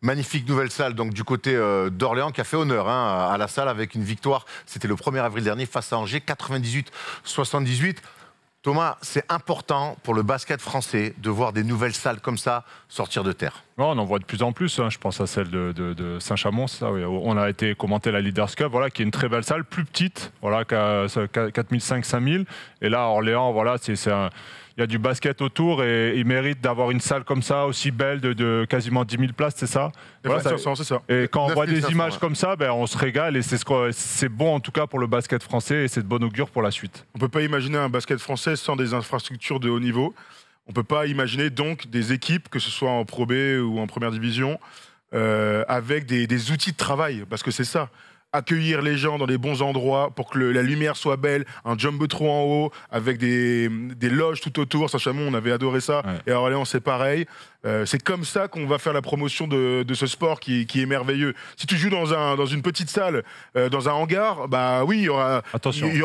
Magnifique nouvelle salle donc du côté d'Orléans qui a fait honneur à la salle avec une victoire. C'était le 1er avril dernier face à Angers, 98-78. Thomas, c'est important pour le basket français de voir des nouvelles salles comme ça sortir de terre. On en voit de plus en plus, hein. Je pense à celle de Saint-Chamond, ça, oui. On a été commenter la Leaders Cup, voilà, qui est une très belle salle, plus petite, voilà, 4500-5000. Et là, à Orléans, voilà, il y a du basket autour et ils méritent d'avoir une salle comme ça, aussi belle, de quasiment 10 000 places, c'est ça, voilà, c'est ça. Et quand on voit des 500, images ouais. comme ça, on se régale et c'est bon en tout cas pour le basket français et c'est de bon augure pour la suite. On ne peut pas imaginer un basket français sans des infrastructures de haut niveau. On ne peut pas imaginer donc des équipes, que ce soit en Pro B ou en première division, avec des outils de travail, parce que c'est ça. Accueillir les gens dans les bons endroits pour que la lumière soit belle, un jumbotron en haut, avec des loges tout autour. Saint-Chamond, on avait adoré ça. Ouais. Et à Orléans, c'est pareil. C'est comme ça qu'on va faire la promotion de ce sport qui est merveilleux. Si tu joues dans une petite salle, dans un hangar, bah oui, il y aura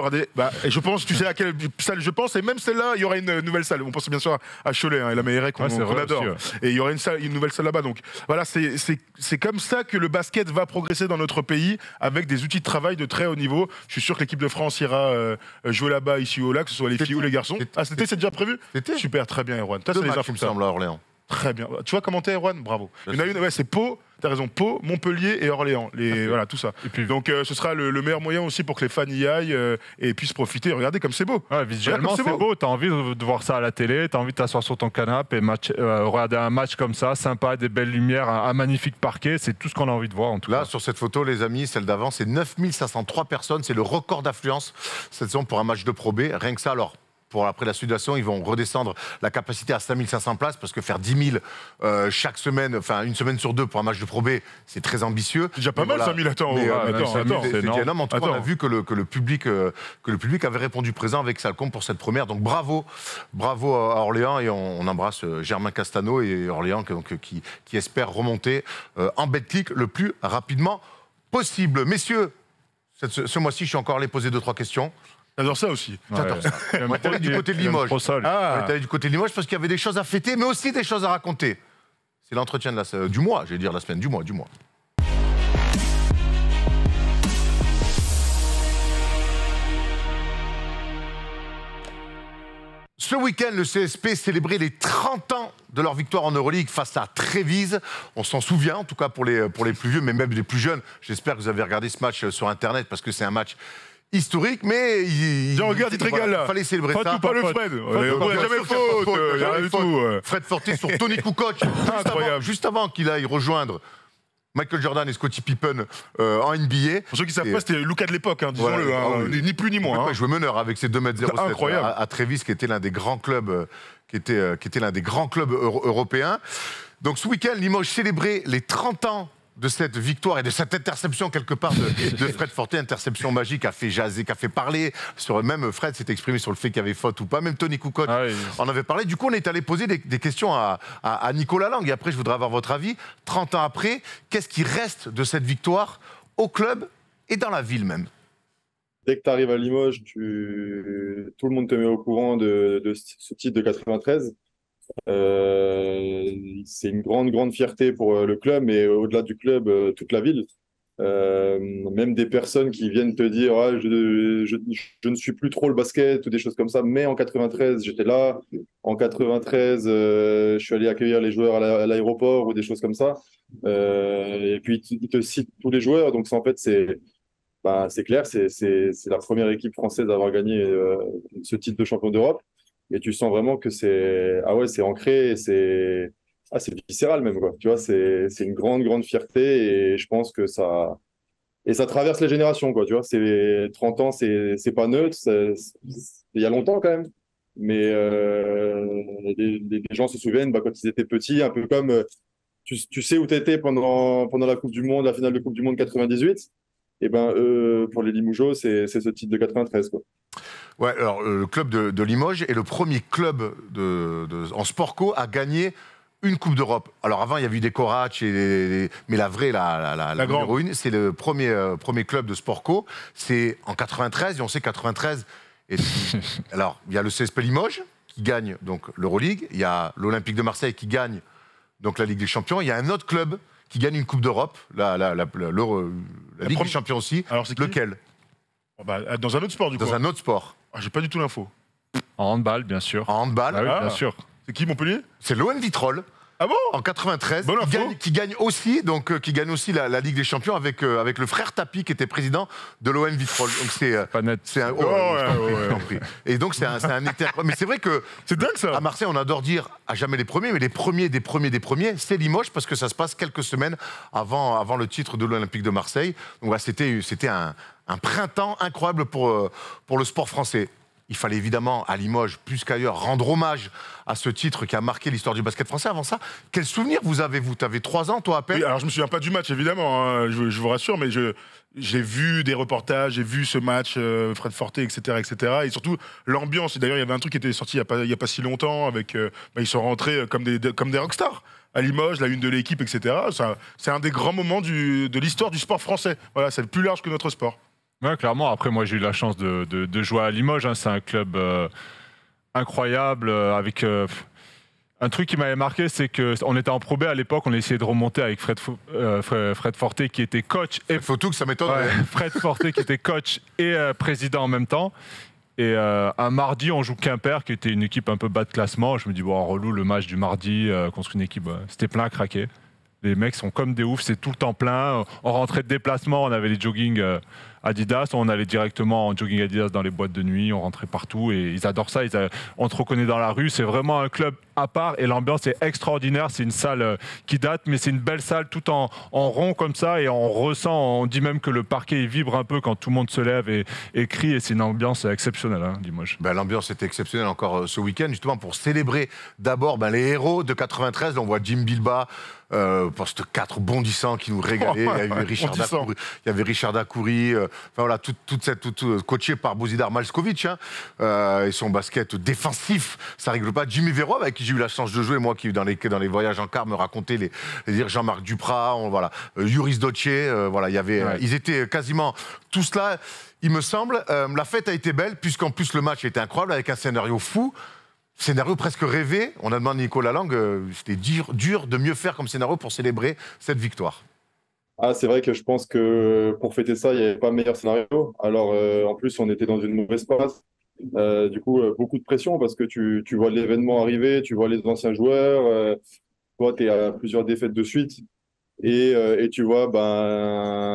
des. Et je pense, tu sais à quelle salle je pense, et même celle-là, il y aura une nouvelle salle. On pense bien sûr à Cholet, et la Meilleraie qu'on adore. Aussi, ouais. Et il y aura une nouvelle salle là-bas. Donc voilà, c'est comme ça que le basket va progresser dans notre pays, avec des outils de travail de très haut niveau. Je suis sûr que l'équipe de France ira jouer là-bas, ici ou là, que ce soit les filles ou les garçons. C'était, c'est déjà prévu. Super, très bien, Erwan. Toi, c'est les infos, me semble, à Orléans. Très bien. Tu vois comment t'es, Erwan? Bravo. Il y en a une, ouais, c'est Pau, t'as raison, Pau, Montpellier et Orléans. Voilà, tout ça. Et puis, donc ce sera le meilleur moyen aussi pour que les fans y aillent et puissent profiter. Regardez comme c'est beau. Ouais, visuellement, c'est beau. T'as envie de voir ça à la télé, t'as envie de t'asseoir sur ton canapé et regarder un match comme ça, sympa, des belles lumières, un magnifique parquet. C'est tout ce qu'on a envie de voir, en tout cas. Là, sur cette photo, les amis, celle d'avant, c'est 9503 personnes. C'est le record d'affluence cette saison pour un match de Pro B. Rien que ça, alors. Après la situation, ils vont redescendre la capacité à 5500 places parce que faire 10 000 chaque semaine, enfin une semaine sur deux pour un match de Pro B, c'est très ambitieux. C'est déjà pas mal, 5000, attends. C'est énorme. En tout cas, on a vu que le public avait répondu présent avec Salcombe pour cette première. Donc bravo à Orléans et on embrasse Germain Castano et Orléans qui espère remonter en Betclic le plus rapidement possible. Messieurs, ce mois-ci, je suis encore allé poser 2-3 questions. J'adore ça aussi. J'adore ça. On est allé du côté de Limoges. On est allé du côté de Limoges parce qu'il y avait des choses à fêter, mais aussi des choses à raconter. C'est l'entretien du mois, j'allais dire la semaine, du mois. Ce week-end, le CSP célébrait les 30 ans de leur victoire en Euroleague face à Trévise. On s'en souvient, en tout cas pour les plus vieux, mais même les plus jeunes. J'espère que vous avez regardé ce match sur Internet parce que c'est un match historique, mais Tiens, regarde, il te régale là. Fallait célébrer Pas ça. tout, pas le Fred. On n'a Bien jamais sûr qu'il y a pas de faute. il y a Rien du faute. tout. Fred Forté sur Tony Kukoc, Incroyable. juste avant qu'il aille rejoindre Michael Jordan et Scottie Pippen en NBA. Pour ceux qui ne savent pas, c'était Luka de l'époque, disons-le. Voilà. Ah oui. Ni plus ni moins. Il jouait meneur avec ses 2,07 m Incroyable. à Trévis, qui était l'un des grands clubs, qui était l'un des grands clubs européens. Donc ce week-end, Limoges célébrait les 30 ans de cette victoire et de cette interception quelque part de Fred Forté, interception magique qui a fait jaser, qui a fait parler. Même Fred s'est exprimé sur le fait qu'il y avait faute ou pas. Même Tony Kukoc en avait parlé. Du coup, on est allé poser des questions à Nicolas Lang. Et après, je voudrais avoir votre avis. 30 ans après, qu'est-ce qui reste de cette victoire au club et dans la ville même? Dès que tu arrives à Limoges, tout le monde te met au courant de ce titre de 93. C'est une grande fierté pour le club, mais au-delà du club, toute la ville. Même des personnes qui viennent te dire ah, je ne suis plus trop le basket ou des choses comme ça, mais en 93 j'étais là, en 93 je suis allé accueillir les joueurs à l'aéroport ou des choses comme ça, et puis ils te citent tous les joueurs, donc en fait c'est clair, c'est la première équipe française à avoir gagné ce titre de champion d'Europe. Et tu sens vraiment que c'est ancré, c'est viscéral même, quoi. Tu vois, c'est une grande fierté, et je pense que ça traverse les générations, quoi. Tu vois, 30 ans, c'est pas neutre, il y a longtemps quand même, mais les gens se souviennent quand ils étaient petits, un peu comme tu sais où tu étais pendant la Coupe du Monde, la finale de Coupe du Monde 98. Et pour les Limougeaux, c'est ce titre de 93, quoi. Ouais, alors le club de Limoges est le premier club en sport co à gagner une Coupe d'Europe. Alors avant, il y avait eu des Corach, mais la vraie, la numéro 1, c'est le premier club de sport co. C'est en 93, et on sait 93. Alors, il y a le CSP Limoges qui gagne donc l'Euroleague, il y a l'Olympique de Marseille qui gagne donc la Ligue des Champions, il y a un autre club qui gagne une Coupe d'Europe, la Ligue des Champions aussi. Alors, c'est qui ? Lequel ? Dans un autre sport, du coup. Dans un autre sport. J'ai pas du tout l'info. En handball, bien sûr. En handball. Ah oui, bien sûr. C'est qui, Montpellier ? C'est l'OM Vitrolles. Ah bon ? En 93, Bonne info. qui gagne aussi la Ligue des Champions avec le frère Tapi qui était président de l'OM Vitrolles. Donc c'est un je t'en prie. Et donc c'est un été incroyable. Mais c'est vrai que c'est dingue ça. À Marseille, on adore dire à jamais les premiers, mais les premiers des premiers, c'est Limoges parce que ça se passe quelques semaines avant le titre de l'Olympique de Marseille. Donc voilà, c'était un printemps incroyable pour le sport français. Il fallait évidemment, à Limoges, plus qu'ailleurs, rendre hommage à ce titre qui a marqué l'histoire du basket français. Avant ça, quel souvenir vous avez, vous ? Tu avais 3 ans, toi, à peine ? Oui, alors je me souviens pas du match, évidemment, hein, je vous rassure, mais j'ai vu des reportages, j'ai vu ce match, Fred Forté, etc., etc. Et surtout, l'ambiance. Et d'ailleurs, il y avait un truc qui était sorti il y a pas si longtemps, avec ils sont rentrés comme des rockstars à Limoges, la une de l'équipe, etc. C'est un des grands moments de l'histoire du sport français. Voilà, c'est plus large que notre sport. Ouais, clairement. Après, moi, j'ai eu la chance de jouer à Limoges. Hein. C'est un club incroyable, avec un truc qui m'avait marqué, c'est qu'on était en Pro B à l'époque, on essayait de remonter avec Fred Forté qui était coach. Il faut tout que ça m'étonne. Ouais, Fred Forté qui était coach et président en même temps. Et un mardi, on joue Quimper, qui était une équipe un peu bas de classement. Je me dis, bon, relou, le match du mardi contre une équipe, c'était plein à craquer. Les mecs sont comme des oufs, c'est tout le temps plein. On rentrait de déplacement, on avait les jogging Adidas, on allait directement en jogging Adidas dans les boîtes de nuit, on rentrait partout et ils adorent ça. On te reconnaît dans la rue, c'est vraiment un club à part et l'ambiance est extraordinaire. C'est une salle qui date, mais c'est une belle salle tout en rond comme ça et on ressent, on dit même que le parquet vibre un peu quand tout le monde se lève et crie et c'est une ambiance exceptionnelle, hein, Limoges. L'ambiance était exceptionnelle encore ce week-end, justement pour célébrer d'abord les héros de 93. On voit Jim Bilba, poste 4 bondissant qui nous régalait. Il y avait Richard Dacoury, voilà, coaché par Bozidar Malskovic, et son basket défensif, ça rigole pas. Jimmy Vero, avec qui j'ai eu la chance de jouer, moi qui dans les voyages en car me racontait les Jean-Marc Duprat, voilà, Yuris Doce, voilà, il y avait, ils étaient quasiment tous là, il me semble. La fête a été belle, puisqu'en plus le match était incroyable, avec un scénario fou. Scénario presque rêvé. On a demandé à Nicolas Lang, c'était dur de mieux faire comme scénario pour célébrer cette victoire. Ah, c'est vrai que je pense que pour fêter ça, il n'y avait pas meilleur scénario. Alors, en plus, on était dans une mauvaise passe. Du coup, beaucoup de pression parce que tu vois l'événement arriver, tu vois les anciens joueurs, toi, tu es à plusieurs défaites de suite. Et tu vois,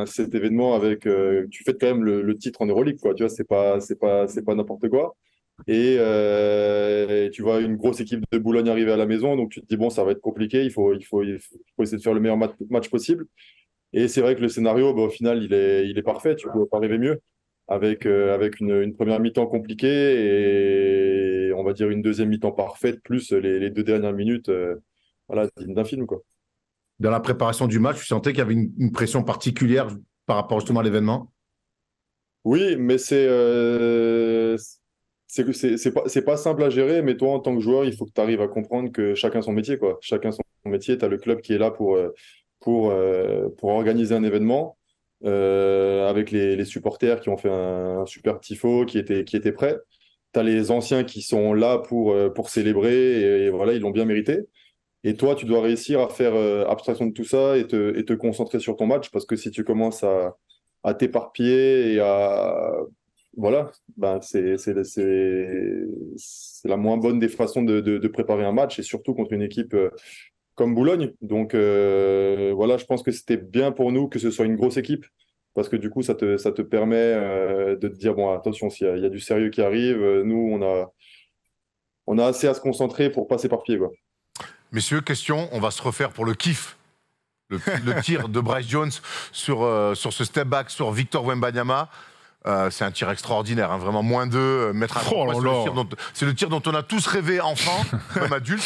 cet événement avec, tu fêtes quand même le titre en Euroleague, quoi. Tu vois, c'est pas n'importe quoi. Et tu vois une grosse équipe de Boulogne arriver à la maison, donc tu te dis bon, ça va être compliqué. Il faut essayer de faire le meilleur match possible. Et c'est vrai que le scénario, au final, il est parfait. Tu peux pas rêver mieux. Avec une première mi-temps compliquée et on va dire une deuxième mi-temps parfaite, plus les 2 dernières minutes, voilà, dignes d'un film, quoi. Dans la préparation du match, tu sentais qu'il y avait une pression particulière par rapport justement à l'événement? Oui, mais c'est pas simple à gérer, mais toi, en tant que joueur, il faut que tu arrives à comprendre que chacun son métier, quoi. Chacun son métier. Tu as le club qui est là pour organiser un événement avec les supporters qui ont fait un super tifo, qui étaient prêts. Tu as les anciens qui sont là pour célébrer et voilà, ils l'ont bien mérité. Et toi, tu dois réussir à faire abstraction de tout ça et te concentrer sur ton match parce que si tu commences à t'éparpiller et à. Voilà, c'est la moins bonne des façons de préparer un match et surtout contre une équipe comme Boulogne. Donc voilà, je pense que c'était bien pour nous que ce soit une grosse équipe parce que du coup, ça te permet de te dire bon, attention, s'il y a du sérieux qui arrive, nous, on a assez à se concentrer pour pas s'éparpiller, quoi. Messieurs, question, on va se refaire pour le kiff. Le tir de Bryce Jones sur ce step back sur Victor Wembanyama. C'est un tir extraordinaire, hein, vraiment -2, mettre un c'est le tir dont on a tous rêvé enfant, même adulte.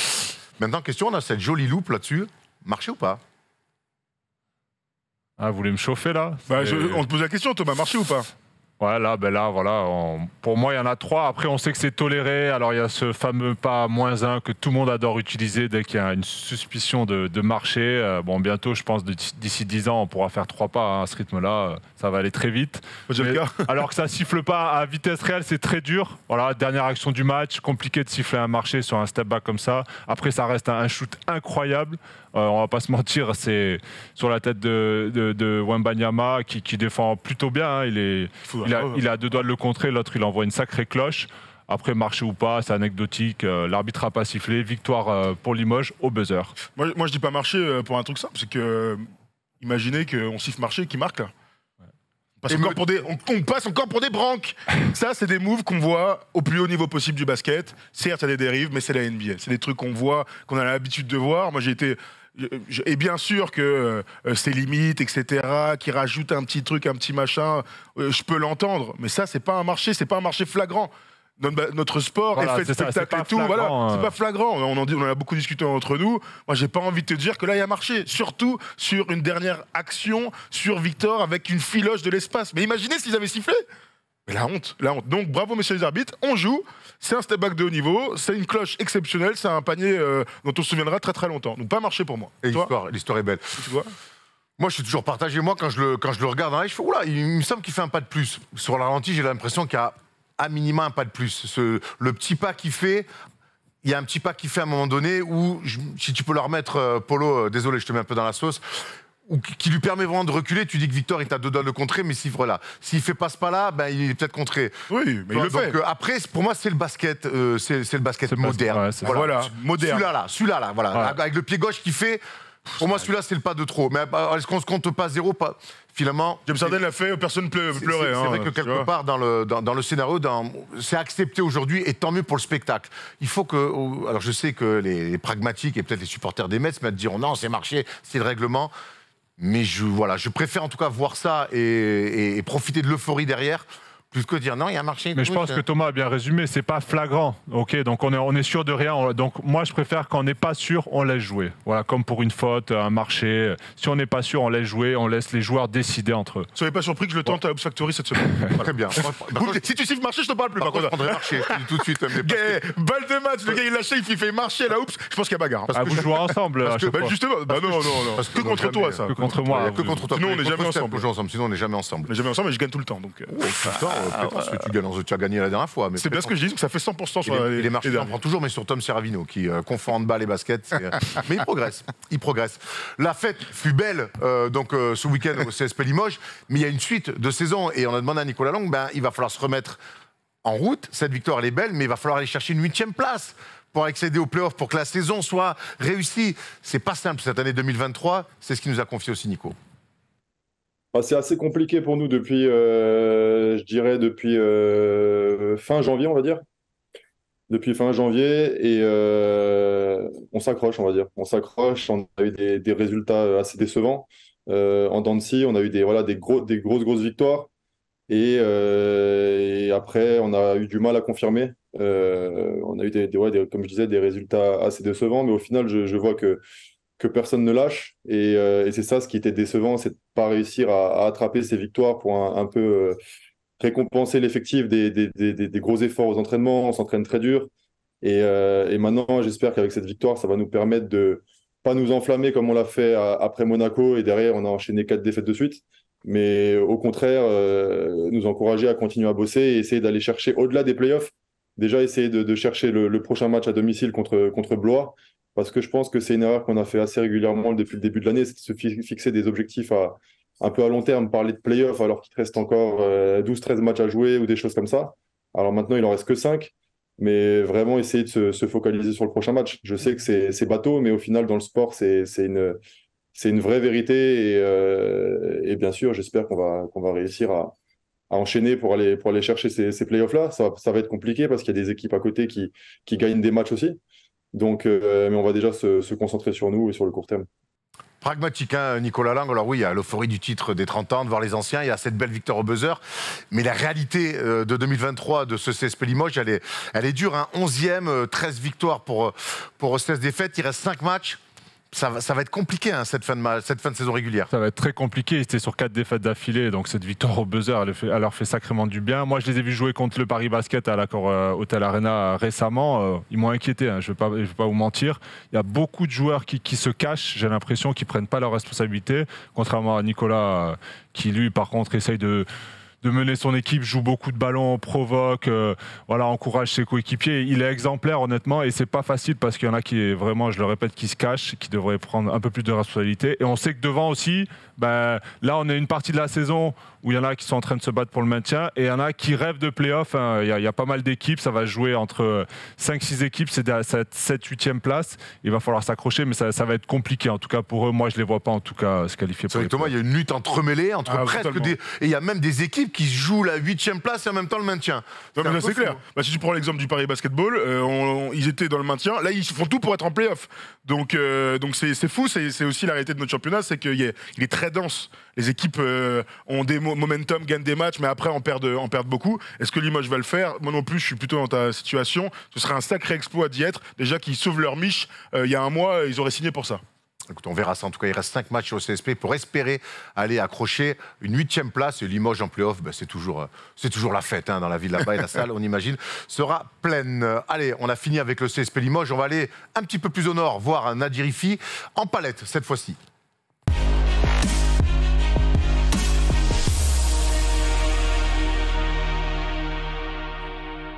Maintenant, question, on a cette jolie loupe là-dessus. Marché ou pas? Ah, vous voulez me chauffer là? On te pose la question, Thomas, marché ou pas? Ouais, là, voilà. Pour moi, il y en a 3. Après, on sait que c'est toléré. Alors, il y a ce fameux pas -1 que tout le monde adore utiliser dès qu'il y a une suspicion de marché. Bon, bientôt, je pense, d'ici 10 ans, on pourra faire 3 pas, hein, à ce rythme-là. Ça va aller très vite. Mais, alors que ça siffle pas à vitesse réelle, c'est très dur. Voilà, dernière action du match. Compliqué de siffler un marché sur un step back comme ça. Après, ça reste un shoot incroyable. On va pas se mentir, c'est sur la tête de Wembanyama qui défend plutôt bien. Hein. Il a 2 doigts de le contrer, l'autre il envoie une sacrée cloche. Après, marché ou pas, c'est anecdotique. L'arbitre n'a pas sifflé. Victoire pour Limoges au buzzer. Moi, je dis pas marché pour un truc simple. C'est que, imaginez qu'on siffle marché qui marque là. On passe encore pour des branques. Ça, c'est des moves qu'on voit au plus haut niveau possible du basket. Certes, il y a des dérives, mais c'est la NBA. C'est des trucs qu'on voit, qu'on a l'habitude de voir. Moi, et bien sûr que c'est limite, etc., qui rajoute un petit truc, un petit machin, je peux l'entendre. Mais ça, c'est pas un marché flagrant. Notre sport est fait de spectacle et tout. Voilà, c'est pas flagrant. On en a beaucoup discuté entre nous. Moi, j'ai pas envie de te dire que là, il y a marché. Surtout sur une dernière action sur Victor avec une filoche de l'espace. Mais imaginez s'ils avaient sifflé. Mais la honte. Donc, bravo, messieurs les arbitres. On joue. C'est un step back de haut niveau. C'est une cloche exceptionnelle. C'est un panier dont on se souviendra très très longtemps. Donc, pas marché pour moi. Et l'histoire est belle. Tu vois ? Moi, je suis toujours partagé. Moi, quand je le regarde, je fais, oula, il me semble qu'il fait un pas de plus. Sur le ralenti, j'ai l'impression qu'il y a à minima un pas de plus. Le petit pas qu'il fait, il y a un petit pas qu'il fait à un moment donné où, si tu peux le remettre, Polo, désolé, je te mets un peu dans la sauce, ou qui lui permet vraiment de reculer. Tu dis que Victor, il a 2 doigts de le contrer, mais s'il fait pas ce pas-là, il est peut-être contré. Oui, mais il le fait. Après, pour moi, c'est le basket, c'est le basket moderne. Voilà, moderne. Celui-là, voilà, avec le pied gauche qu'il fait. Pour moi, celui-là, c'est le pas de trop. Mais est-ce qu'on se compte pas 0 pas... Finalement, James Harden l'a fait, personne pleurait. C'est vrai que quelque part, dans le scénario, c'est accepté aujourd'hui, et tant mieux pour le spectacle. Il faut que... Alors, je sais que les pragmatiques et peut-être les supporters des Mets me diront non, c'est marché, c'est le règlement. Mais je préfère en tout cas voir ça et profiter de l'euphorie derrière, plus que dire non, il y a un marché. Mais je pense que Thomas a bien résumé, c'est pas flagrant. Ok, donc on est sûr de rien. Donc moi, je préfère quand on n'est pas sûr, on laisse jouer. Voilà, comme pour une faute, un marché. Si on n'est pas sûr, on laisse jouer, on laisse les joueurs décider entre eux. Soyez pas surpris que je le tente à Ops Factory cette semaine. Très bien. Si tu siffles marché, je te parle plus. Par contre, je prendrai marché. Je te dis tout de suite. Balle de match, le gars il lâchait, il fait marcher là, oups. Je pense qu'il y a bagarre. Vous jouez ensemble. Justement, non. Que contre toi, ça. Que contre moi. Que contre toi. Sinon, on n'est jamais ensemble. Sinon, on n'est jamais ensemble. On n'est jamais ensemble et je gagne tout le temps. Tu as gagné la dernière fois. C'est bien ce que je dis, que ça fait 100% sur les marchés. On prend toujours, mais sur Tom Serravino, qui confond handball et basket. Mais il progresse. La fête fut belle ce week-end au CSP Limoges, mais il y a une suite de saisons. Et on a demandé à Nicolas Lang, il va falloir se remettre en route. Cette victoire, elle est belle, mais il va falloir aller chercher une 8e place. pour accéder aux playoffs, pour que la saison soit réussie. C'est pas simple cette année 2023, c'est ce qui nous a confié aussi Nico. C'est assez compliqué pour nous depuis, je dirais, depuis fin janvier, on va dire. Depuis fin janvier, et on s'accroche, on va dire. On s'accroche, on a eu des résultats assez décevants. En dents de scie, on a eu des grosses victoires. Et après, on a eu du mal à confirmer. On a eu comme je disais, des résultats assez décevants, mais au final, je vois que personne ne lâche. Et c'est ça, ce qui était décevant, c'est de ne pas réussir à attraper ces victoires pour un peu récompenser l'effectif des gros efforts aux entraînements. On s'entraîne très dur. Et maintenant, j'espère qu'avec cette victoire, ça va nous permettre de pas nous enflammer comme on l'a fait après Monaco. Et derrière, on a enchaîné 4 défaites de suite. Mais au contraire, nous encourager à continuer à bosser et essayer d'aller chercher au-delà des playoffs. Déjà, essayer de chercher le prochain match à domicile contre Blois. Parce que je pense que c'est une erreur qu'on a fait assez régulièrement depuis le début de l'année, c'est de se fixer des objectifs un peu à long terme, parler de playoffs alors qu'il te reste encore 12-13 matchs à jouer ou des choses comme ça. Alors maintenant, il en reste que 5. Mais vraiment essayer de se focaliser sur le prochain match. Je sais que c'est bateau, mais au final, dans le sport, c'est une vraie vérité. Et bien sûr, j'espère qu'on va réussir à enchaîner pour aller chercher ces playoffs-là. Ça va être compliqué parce qu'il y a des équipes à côté qui gagnent des matchs aussi. Donc, mais on va déjà se concentrer sur nous et sur le court terme. Pragmatique, hein, Nicolas Lang. Alors oui, il y a l'euphorie du titre des 30 ans, de voir les anciens, il y a cette belle victoire au buzzer. Mais la réalité de 2023 de ce CSP Limoges, elle est dure. Hein. 11e, 13 victoires pour 16 défaites. Il reste 5 matchs. Ça va être compliqué, hein, cette fin de saison régulière. Ça va être très compliqué. Ils étaient sur 4 défaites d'affilée, donc cette victoire au buzzer, elle leur fait sacrément du bien. Moi, je les ai vus jouer contre le Paris Basket à l'Accor Hotel Arena récemment. Ils m'ont inquiété, hein, je vais pas vous mentir. Il y a beaucoup de joueurs qui se cachent, j'ai l'impression, qui ne prennent pas leurs responsabilités, contrairement à Nicolas, qui lui, par contre, essaye de mener son équipe, joue beaucoup de ballons, provoque, encourage ses coéquipiers. Il est exemplaire, honnêtement, et c'est pas facile parce qu'il y en a qui, vraiment, je le répète, qui se cachent, qui devraient prendre un peu plus de responsabilité. Et on sait que devant aussi, là, on est une partie de la saison où il y en a qui sont en train de se battre pour le maintien et il y en a qui rêvent de play-off. Hein. Il y a pas mal d'équipes, ça va jouer entre 5-6 équipes, c'est à cette 7-8e place. Il va falloir s'accrocher, mais ça va être compliqué. En tout cas, pour eux, moi, je les vois pas en tout cas se qualifier pour les Thomas, il y a une lutte entremêlée entre presque des... Et il y a même des équipes qui jouent la 8e place et en même temps le maintien. Non, mais c'est clair. Si tu prends l'exemple du Paris Basketball, ils étaient dans le maintien. Là, ils font tout pour être en play-off. Donc c'est fou. C'est aussi la réalité de notre championnat, c'est qu'il est très dense. Les équipes ont des momentum, gagnent des matchs, mais après en perdent beaucoup. Est-ce que Limoges va le faire? Moi non plus, je suis plutôt dans ta situation. Ce serait un sacré exploit d'y être. Déjà qu'ils sauvent leur miche, il y a un mois, ils auraient signé pour ça. Écoute, on verra ça. En tout cas, il reste 5 matchs au CSP pour espérer aller accrocher une 8e place. Et Limoges en play-off, c'est toujours la fête, hein, dans la ville là-bas. Et la salle, on imagine, sera pleine. Allez, on a fini avec le CSP Limoges. On va aller un petit peu plus au nord, voir un Nadir Hifi en palette cette fois-ci.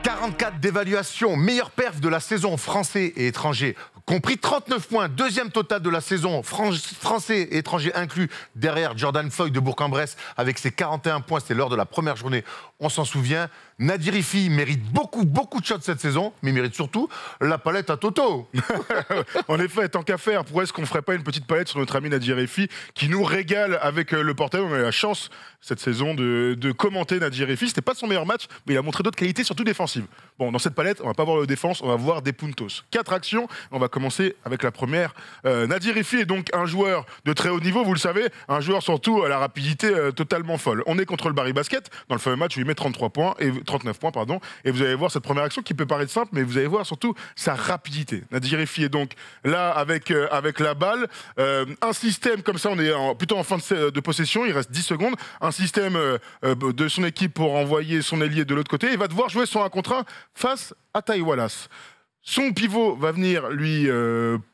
44 d'évaluation, meilleure perf de la saison, français et étrangers compris, 39 points, deuxième total de la saison, français et étrangers inclus, derrière Jordan Floyd de Bourg-en-Bresse avec ses 41 points, c'était lors de la première journée, on s'en souvient. Nadir Hifi mérite beaucoup de shots cette saison, mais il mérite surtout la palette à Toto. En effet, tant qu'à faire, pourquoi est-ce qu'on ne ferait pas une petite palette sur notre ami Nadir Hifi qui nous régale avec le Portel? On a eu la chance cette saison de commenter Nadir Hifi. C'était pas son meilleur match, mais il a montré d'autres qualités, surtout défensives. Bon, dans cette palette, on va pas voir le défense, on va voir des puntos. 4 actions, on va commencer avec la première. Nadir Hifi est donc un joueur de très haut niveau, vous le savez, un joueur surtout à la rapidité totalement folle. On est contre le Paris Basket, dans le fameux match où il met 39 points, et vous allez voir cette première action qui peut paraître simple, mais vous allez voir surtout sa rapidité. Nadir Hifi est donc là avec la balle, un système comme ça, on est plutôt en fin de possession, il reste 10 secondes, un système de son équipe pour envoyer son ailier de l'autre côté, il va devoir jouer son 1 contre 1 face à Tai Wallace. Son pivot va venir lui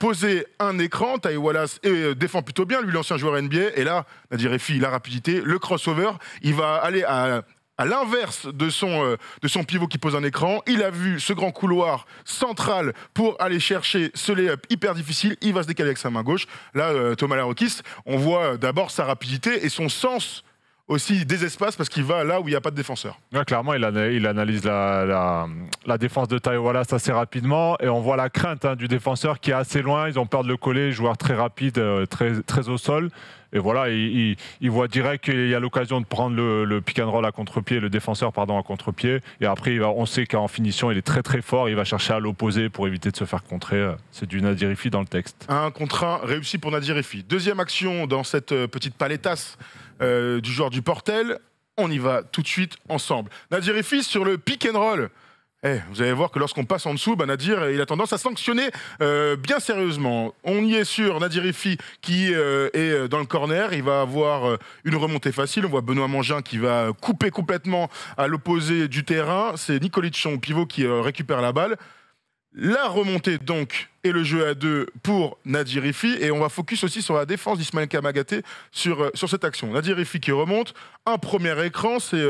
poser un écran. Tai Wallace défend plutôt bien, lui l'ancien joueur NBA. Et là, Nadir Hifi, la rapidité, le crossover, il va aller à l'inverse de son pivot qui pose un écran. Il a vu ce grand couloir central pour aller chercher ce lay-up hyper difficile. Il va se décaler avec sa main gauche. Là, Thomas Larokis, on voit d'abord sa rapidité et son sens aussi des espaces parce qu'il va là où il n'y a pas de défenseur. Ouais, clairement, il analyse la défense de Tai Wallace assez rapidement et on voit la crainte du défenseur qui est assez loin. Ils ont peur de le coller, joueur très rapide, très au sol. Et voilà, il voit direct qu'il y a l'occasion de prendre le pick and roll à contre-pied, le défenseur à contre-pied. Et après, on sait qu'en finition, il est très très fort. Il va chercher à l'opposé pour éviter de se faire contrer. C'est du Nadir Hiffi dans le texte. 1 contre 1 réussi pour Nadir Hiffi. Deuxième action dans cette petite paletasse du joueur du Portel. On y va tout de suite ensemble. Nadir Hiffi sur le pick and roll. Vous allez voir que lorsqu'on passe en dessous, Nadir il a tendance à sanctionner bien sérieusement. On y est sur Nadir Hiffi qui est dans le corner. Il va avoir une remontée facile. On voit Benoît Mangin qui va couper complètement à l'opposé du terrain. C'est Nikolic, son pivot, qui récupère la balle. La remontée donc et le jeu à 2 pour Nadir Hiffi, et on va focus aussi sur la défense d'Ismaël Kamagaté sur cette action. Nadir Hiffi qui remonte, un premier écran, c'est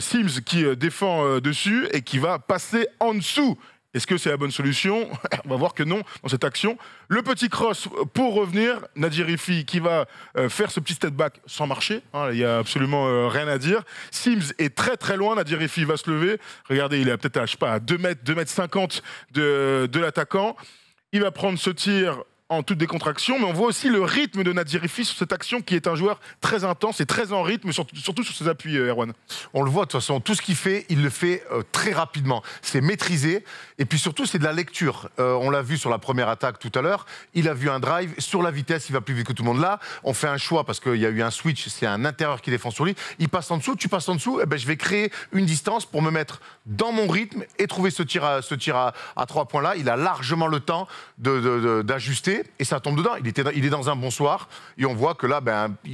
Sims qui défend dessus et qui va passer en dessous. Est-ce que c'est la bonne solution? On va voir que non dans cette action. Le petit cross pour revenir. Nadir Hiffi qui va faire ce petit step back sans marcher. Il n'y a absolument rien à dire. Sims est très très loin. Nadir Hiffi va se lever. Regardez, il est peut-être à 2 mètres, 2 mètres 50 de l'attaquant. Il va prendre ce tir en toute décontraction, mais on voit aussi le rythme de Nadir Hiffi sur cette action qui est un joueur très intense et très en rythme, surtout sur ses appuis, Erwan. On le voit de toute façon, tout ce qu'il fait, il le fait très rapidement. C'est maîtrisé et puis surtout c'est de la lecture. On l'a vu sur la première attaque tout à l'heure, il a vu un drive, sur la vitesse il va plus vite que tout le monde là. On fait un choix parce qu'il y a eu un switch, c'est un intérieur qui défend sur lui. Il passe en dessous, tu passes en dessous, je vais créer une distance pour me mettre dans mon rythme et trouver ce tir à 3 points là. Il a largement le temps d'ajuster. Et ça tombe dedans. Il est dans un bon soir. Et on voit que là,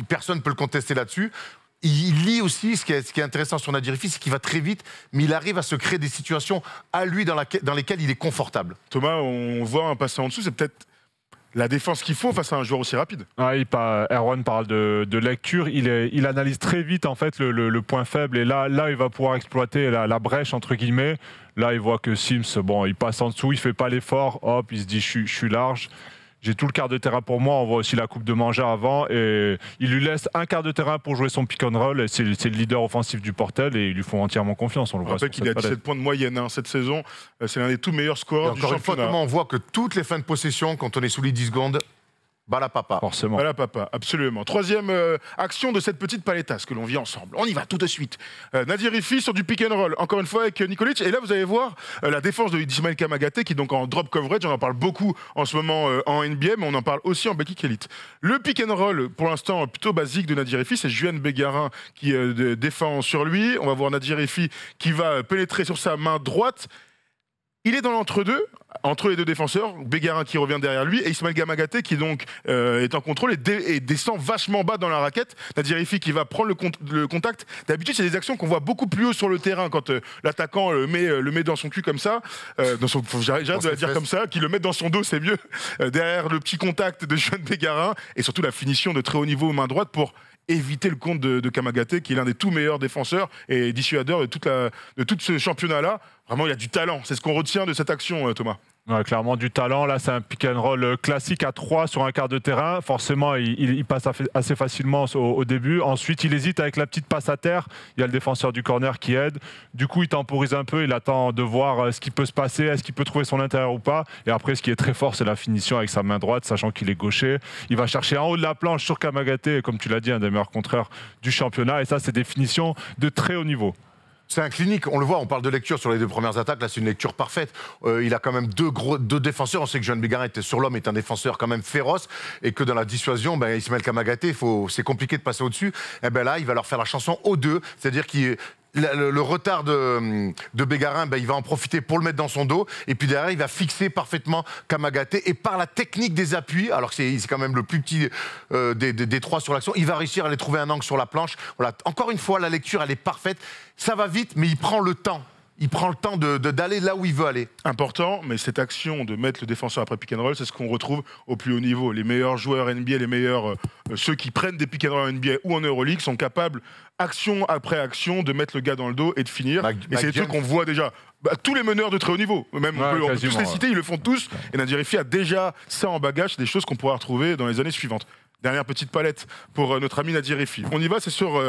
personne ne peut le contester là-dessus. Il lit aussi, ce qui est intéressant sur Nadir Hiffi, c'est qu'il va très vite, mais il arrive à se créer des situations à lui dans lesquelles il est confortable. Thomas, on voit un passer en dessous, c'est peut-être la défense qu'il faut face à un joueur aussi rapide. Erwan parle de lecture. Il analyse très vite en fait le point faible. Et là, il va pouvoir exploiter la brèche, entre guillemets. Là, il voit que Sims, il passe en dessous, il ne fait pas l'effort. Hop, il se dit, je suis large. J'ai tout le quart de terrain pour moi. On voit aussi la coupe de Mangin avant. Et il lui laisse un quart de terrain pour jouer son pick and roll. Et c'est le leader offensif du Portel. Et ils lui font entièrement confiance. On le voit. rappelle qu'il a 17 points de moyenne cette saison. C'est l'un des tout meilleurs scoreurs du championnat. Encore une fois, on voit que toutes les fins de possession, quand on est sous les 10 secondes, Bala papa. Forcément. Bala papa, absolument. Troisième action de cette petite paletasse que l'on vit ensemble. On y va tout de suite. Nadir Hiffi sur du pick and roll, encore une fois avec Nikolic. Et là, vous allez voir la défense d'Ismaël Kamagaté qui est donc en drop coverage. On en parle beaucoup en ce moment en NBA, mais on en parle aussi en Bekik Elite. Le pick and roll, pour l'instant, plutôt basique de Nadir Hiffi, c'est Juan Bégarin qui défend sur lui. On va voir Nadir Hiffi qui va pénétrer sur sa main droite. Il est dans l'entre-deux, entre les deux défenseurs, Bégarin qui revient derrière lui et Ismaël Kamagaté qui donc est en contrôle et descend vachement bas dans la raquette. Nadir Hiffi qui va prendre le contact. D'habitude, c'est des actions qu'on voit beaucoup plus haut sur le terrain quand l'attaquant le met dans son cul comme ça. J'arrête de la dire comme ça, qu'il le mette dans son dos, c'est mieux. Derrière le petit contact de Juan Bégarin et surtout la finition de très haut niveau main droite pour éviter le compte de Kamagaté, qui est l'un des tout meilleurs défenseurs et dissuadeurs de tout ce championnat-là. Vraiment, il y a du talent. C'est ce qu'on retient de cette action, Thomas. Ouais, clairement du talent. Là, c'est un pick and roll classique à 3 sur un quart de terrain. Forcément, il passe assez facilement au début. Ensuite, il hésite avec la petite passe à terre. Il y a le défenseur du corner qui aide. Du coup, il temporise un peu. Il attend de voir ce qui peut se passer. Est-ce qu'il peut trouver son intérieur ou pas? Et après, ce qui est très fort, c'est la finition avec sa main droite, sachant qu'il est gaucher. Il va chercher en haut de la planche sur Kamagaté, comme tu l'as dit, un des meilleurs contreurs du championnat. Et ça, c'est des finitions de très haut niveau. C'est un clinique, on le voit, on parle de lecture sur les deux premières attaques, là c'est une lecture parfaite. Il a quand même deux défenseurs, on sait que Juan Bégarin était sur l'homme, est un défenseur quand même féroce, et que dans la dissuasion, Ismaël Kamagaté, c'est compliqué de passer au-dessus. Et là, il va leur faire la chanson aux deux, c'est-à-dire qu'il... Le retard de Bégarin, il va en profiter pour le mettre dans son dos. Et puis derrière, il va fixer parfaitement Kamagaté. Et par la technique des appuis, alors que c'est quand même le plus petit des trois sur l'action, il va réussir à aller trouver un angle sur la planche. Voilà. Encore une fois, la lecture, elle est parfaite. Ça va vite, mais il prend le temps. Il prend le temps d'aller là où il veut aller. Important, mais cette action de mettre le défenseur après pick and roll, c'est ce qu'on retrouve au plus haut niveau. Les meilleurs joueurs NBA, les meilleurs, ceux qui prennent des pick and roll en NBA ou en Euroleague, sont capables, action après action, de mettre le gars dans le dos et de finir. Et c'est des trucs qu'on voit déjà. Tous les meneurs de très haut niveau, même on peut tous les citer, ils le font tous. Et Nadir Hiffi a déjà ça en bagage, des choses qu'on pourra retrouver dans les années suivantes. Dernière petite palette pour notre ami Nadir Rifi. On y va, c'est sur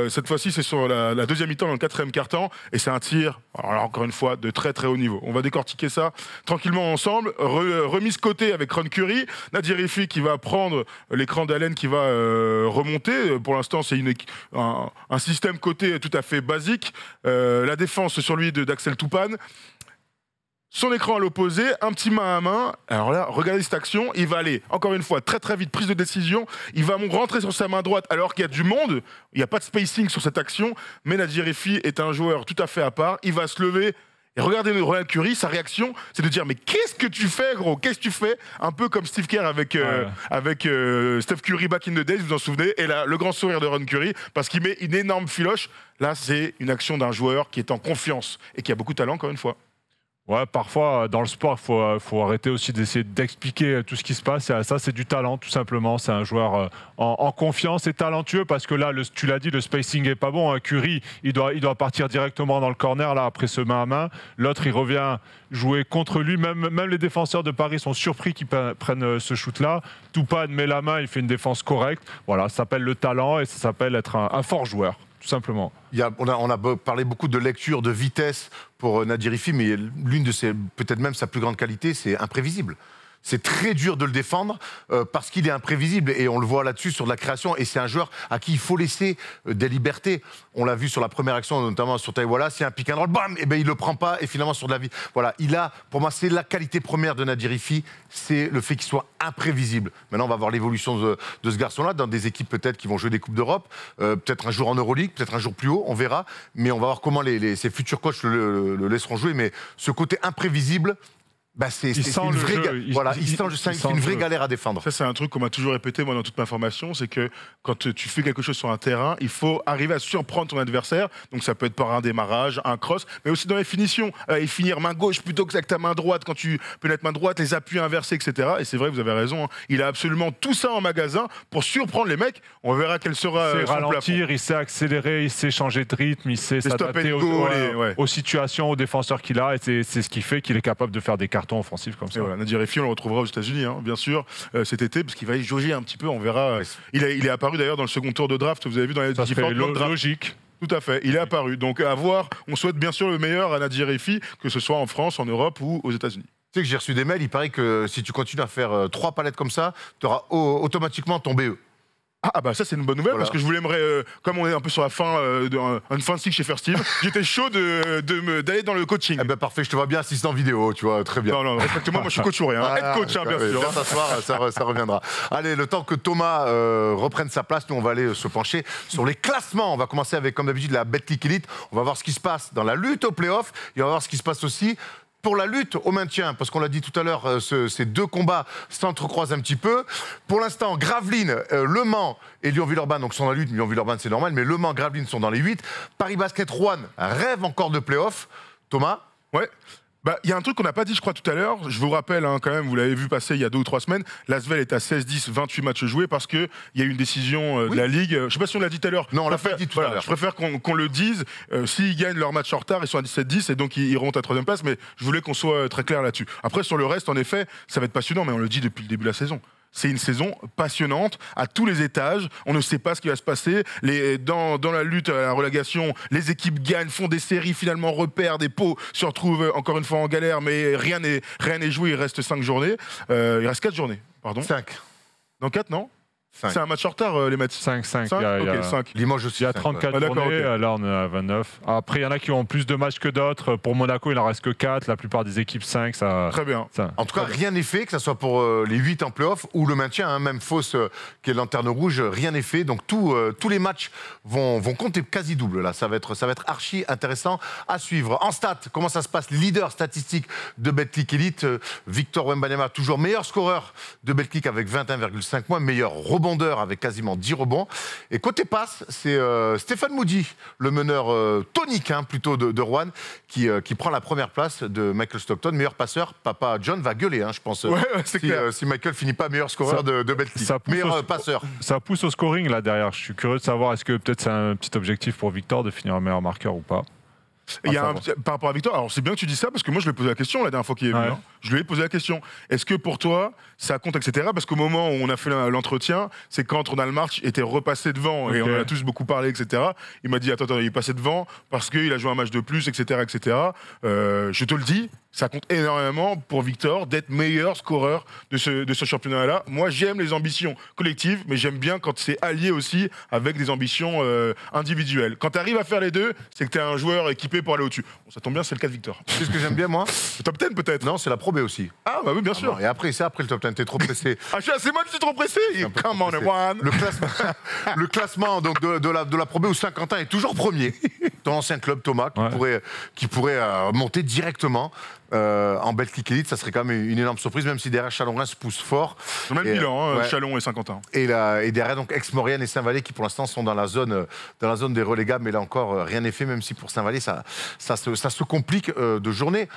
cette fois-ci, c'est sur la deuxième mi-temps, dans le 4e quart-temps, et c'est un tir, alors encore une fois, de très très haut niveau. On va décortiquer ça tranquillement ensemble. Remise côté avec Ron Curry, Nadir Rifi qui va prendre l'écran d'Allen qui va remonter. Pour l'instant, c'est un système côté tout à fait basique. La défense sur lui d'Axel Toupane. Son écran à l'opposé, un petit main à main. Alors là, regardez cette action. Il va aller, encore une fois, très très vite, prise de décision. Il va rentrer sur sa main droite alors qu'il y a du monde. Il n'y a pas de spacing sur cette action. Mais Nadir Rifi est un joueur tout à fait à part. Il va se lever. Et regardez Ron Curry, sa réaction, c'est de dire mais qu'est-ce que tu fais, gros? Qu'est-ce que tu fais? Un peu comme Steve Kerr avec Steph Curry back in the days, vous vous en souvenez? Et là, le grand sourire de Ron Curry, parce qu'il met une énorme filoche. Là, c'est une action d'un joueur qui est en confiance et qui a beaucoup de talent, encore une fois. Ouais, parfois, dans le sport, il faut arrêter aussi d'essayer d'expliquer tout ce qui se passe. Et ça, c'est du talent, tout simplement. C'est un joueur en confiance et talentueux parce que là, tu l'as dit, le spacing est pas bon. Curry, il doit partir directement dans le corner, là, après ce main à main. L'autre, il revient jouer contre lui. Même les défenseurs de Paris sont surpris qu'ils prennent ce shoot-là. Toupane met la main, il fait une défense correcte. Voilà, ça s'appelle le talent et ça s'appelle être un fort joueur. Tout simplement. On a parlé beaucoup de lecture, de vitesse pour Nadir Rifi, mais l'une de ses, peut-être même sa plus grande qualité, c'est imprévisible. C'est très dur de le défendre parce qu'il est imprévisible et on le voit là-dessus sur de la création et c'est un joueur à qui il faut laisser des libertés. On l'a vu sur la première action, notamment sur Taïwala, s'il y a un pick and roll, bam, et ben il le prend pas et finalement sur de la vie. Voilà, pour moi c'est la qualité première de Nadir Rifi, c'est le fait qu'il soit imprévisible. Maintenant on va voir l'évolution de ce garçon-là dans des équipes peut-être qui vont jouer des coupes d'Europe, peut-être un jour en Euroleague, peut-être un jour plus haut, on verra. Mais on va voir comment ses futurs coachs le laisseront jouer. Mais ce côté imprévisible. Bah c'est une vraie galère à défendre. Ça, c'est un truc qu'on m'a toujours répété, moi, dans toute ma formation, c'est que quand tu fais quelque chose sur un terrain, il faut arriver à surprendre ton adversaire. Donc, ça peut être par un démarrage, un cross, mais aussi dans les finitions. Et finir main gauche plutôt que avec ta main droite, quand tu peux mettre main droite, les appuis inversés, etc. Et c'est vrai, vous avez raison, hein. Il a absolument tout ça en magasin pour surprendre les mecs. On verra quel sera son plafond. Il sait ralentir, il sait accélérer, il sait changer de rythme, il sait s'adapter aux situations, aux défenseurs qu'il a. Et c'est ce qui fait qu'il est capable de faire des cartons offensif comme ça. Voilà, Nadir Rifi, on le retrouvera aux États-Unis, hein, bien sûr, cet été, parce qu'il va y jauger un petit peu, on verra. Il est apparu d'ailleurs dans le second tour de draft, vous avez vu dans les différentes drafts. Logique. Tout à fait, il est apparu. Donc à voir, on souhaite bien sûr le meilleur à Nadir Rifi, que ce soit en France, en Europe ou aux États-Unis. Tu sais que j'ai reçu des mails, il paraît que si tu continues à faire 3 palettes comme ça, tu auras automatiquement ton BE. Ah bah ça c'est une bonne nouvelle, parce que je voulais comme on est un peu sur la fin une fin de cycle chez First Team, j'étais chaud d'aller dans le coaching. Eh ben parfait, je te vois bien assistant vidéo, tu vois, très bien. Non, respecte-moi, moi je suis coach ou rien, head coach bien sûr. Viens t'asseoir, ça reviendra. Allez, le temps que Thomas reprenne sa place, nous on va aller se pencher sur les classements. On va commencer avec, comme d'habitude, la Betclic Elite. On va voir ce qui se passe dans la lutte au play-off et on va voir ce qui se passe aussi pour la lutte au maintien, parce qu'on l'a dit tout à l'heure, ces 2 combats s'entrecroisent un petit peu. Pour l'instant, Gravelines, Le Mans et Lyon-Villeurbanne, donc sont dans la lutte. Lyon-Villeurbanne, c'est normal, mais Le Mans, Gravelines sont dans les 8. Paris Basket, Rouen rêve encore de play-off. Thomas ? Ouais. Il y a un truc qu'on n'a pas dit, je crois, tout à l'heure. Je vous rappelle, hein, quand même, vous l'avez vu passer il y a 2 ou 3 semaines. L'Asvel est à 16-10, 28 matchs joués parce qu'il y a eu une décision de la Ligue. Je ne sais pas si on l'a dit tout à l'heure. Non, on l'a pas dit tout à l'heure. Je préfère qu'on le dise. S'ils gagnent leur match en retard, ils sont à 17-10 et donc ils remontent à 3e place. Mais je voulais qu'on soit très clair là-dessus. Après, sur le reste, en effet, ça va être passionnant, mais on le dit depuis le début de la saison. C'est une saison passionnante à tous les étages. On ne sait pas ce qui va se passer. Dans la lutte à la relégation, les équipes gagnent, font des séries, finalement repèrent des pots, se retrouvent encore une fois en galère, mais rien n'est joué. Il reste 5 journées. Il reste 4 journées, pardon. 5. Dans 4, non ? 5. C'est un match en retard, les Mets. 5. 5. Limoges aussi. Il y a 34 journées, okay. Là on est à 29. Après, il y en a qui ont plus de matchs que d'autres. Pour Monaco, il en reste que 4. La plupart des équipes, 5. Très bien. En tout cas, rien n'est fait, que ce soit pour les 8 en play-off ou le maintien, hein, même Fos qui est lanterne rouge, rien n'est fait. Donc tous les matchs vont compter quasi double. Là. Ça va être archi intéressant à suivre. En stats, comment ça se passe? Leader statistique de Betclic Elite, Victor Wembanyama, toujours meilleur scoreur de Betclic avec 21,5 points, meilleur rebondeur avec quasiment 10 rebonds. Et côté passe, c'est Stéphane Moody, le meneur tonique plutôt de Rouen, qui prend la première place de Michael Stockton, meilleur passeur. Papa John va gueuler, je pense, si Michael finit pas meilleur scoreur de Betclic. Meilleur passeur. Ça pousse au scoring là derrière. Je suis curieux de savoir, est-ce que peut-être c'est un petit objectif pour Victor de finir meilleur marqueur ou pas? Il y a par rapport à Victor, alors c'est bien que tu dis ça parce que moi je lui ai posé la question la dernière fois qu'il est venu. Ouais. Hein. Je lui ai posé la question. Est-ce que pour toi ça compte, etc. Parce qu'au moment où on a fait l'entretien, c'est quand Ronald March était repassé devant et on en a tous beaucoup parlé, etc. Il m'a dit attends, il est passé devant parce qu'il a joué un match de plus, etc. etc. Je te le dis, ça compte énormément pour Victor d'être meilleur scoreur de ce championnat-là. Moi j'aime les ambitions collectives, mais j'aime bien quand c'est allié aussi avec des ambitions individuelles. Quand tu arrives à faire les deux, c'est que tu es un joueur équipé pour aller au-dessus. Bon, ça tombe bien, c'est le cas de Victor. C'est ce que j'aime bien, moi. Le top 10 peut-être. Non, c'est la Pro B aussi. Ah bah oui, bien sûr. Non, et après, c'est après le top 10, t'es trop pressé. Ah, c'est moi qui suis trop pressé. Come on, everyone. Le classement donc, de la Pro B où Saint-Quentin est toujours premier. Ton ancien club, Thomas, qui pourrait monter directement en Belgique Elite. Ça serait quand même une énorme surprise, même si derrière Chalon-Reims pousse fort. C'est le même bilan, Chalon et Saint-Quentin. Et derrière, donc, Aix-Maurienne et Saint-Valais qui, pour l'instant, sont dans la zone des relégables. Mais là encore, rien n'est fait, même si pour Saint-Valais, ça se complique de journée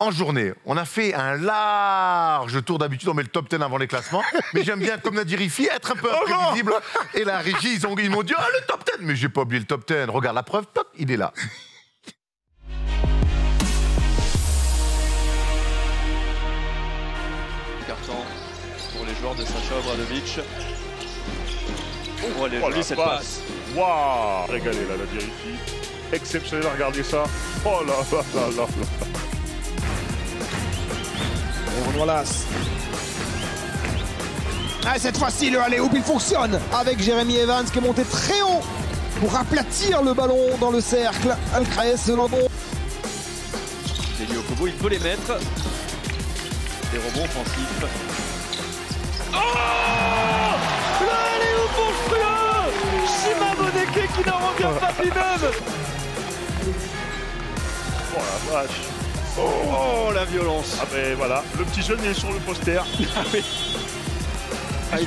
en journée. On a fait un large tour. D'habitude, on met le top 10 avant les classements. Mais j'aime bien, comme l'a dit Rifi, être un peu imprévisible. Et la régie, ils m'ont dit « Ah, le top 10 !» Mais j'ai pas oublié le top 10. Regarde la preuve, toc, il est là. Carton pour les joueurs de Sacha Obradovic. Oh, elle est jolie cette passe. Waouh, régalé là, la Rifi. Exceptionnel à regarder ça. Oh là là là là là. Wallace. Ah, cette fois-ci, le alley-oop, il fonctionne avec Jérémy Evans qui est monté très haut pour aplatir le ballon dans le cercle. Alcrès, le bon. Delio Kobo, il peut les mettre. Des rebonds offensifs. Oh, le alley-oop monstrueux. Shima Moneke qui n'en revient pas lui-même. Oh la vache. Oh, la violence. Ah ben voilà, le petit jeune est sur le poster. Ah oui.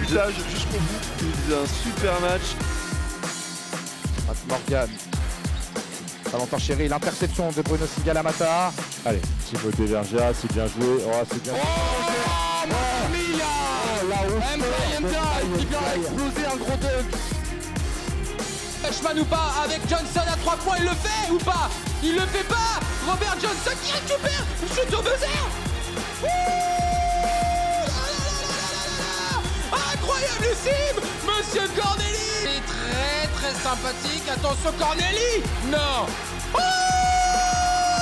Usage jusqu'au bout. Il faisait un super match. Matt Morgan. Valentin Chéry, l'interception de Bruno Sigalamata. Allez, Timothée Vergia, c'est bien joué. Oh, c'est bien. Oh, Mamma mia! Mbayenda qui vient exploser un gros dunk. Freshman ou pas, avec Johnson à 3 points, il le fait ou pas? Il le fait pas. Robert Johnson qui récupère, shoot au buzzer. Incroyable, Monsieur Corneli. C'est très très sympathique. Attention Corneli. Non. Oh,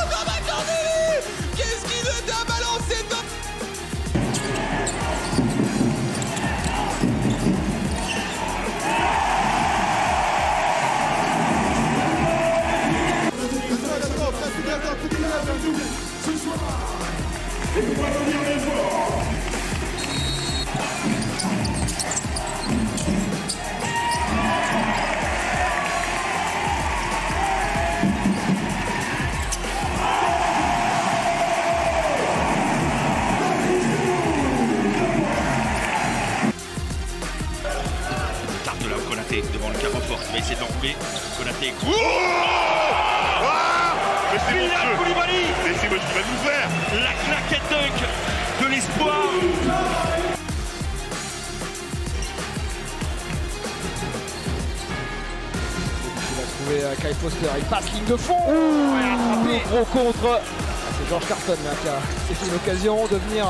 Thomas Corneli. Qu'est-ce qu'il veut t'a balancé dans... Konaté devant le carreau fort, il va essayer de l'enrouler. Konaté. Mais c'est mon jeu. Koulibaly. Laissez-moi ce qu'il va nous faire. La claquette dunk de l'espoir. Il a trouvé Kyle Foster, il passe ligne de fond. Attrapé. Gros contre. C'est George Carton là, qui a c'est une occasion de venir.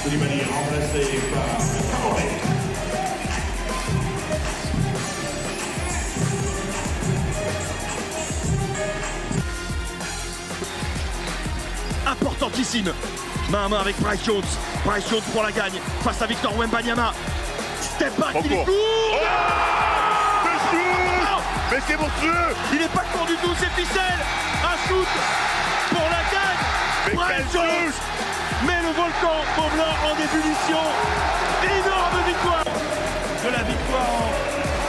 Koulibaly remplacé par Traoré. Importantissime. Main à main avec Bryce Jones. Bryce Jones pour la gagne face à Victor Wembanyama. Step back, il est court. Mais c'est monstrueux. Il n'est pas court du tout, c'est ficelle. Un shoot pour la gagne. Bryce Jones met le volcan au blanc en ébullition. Énorme victoire. De la victoire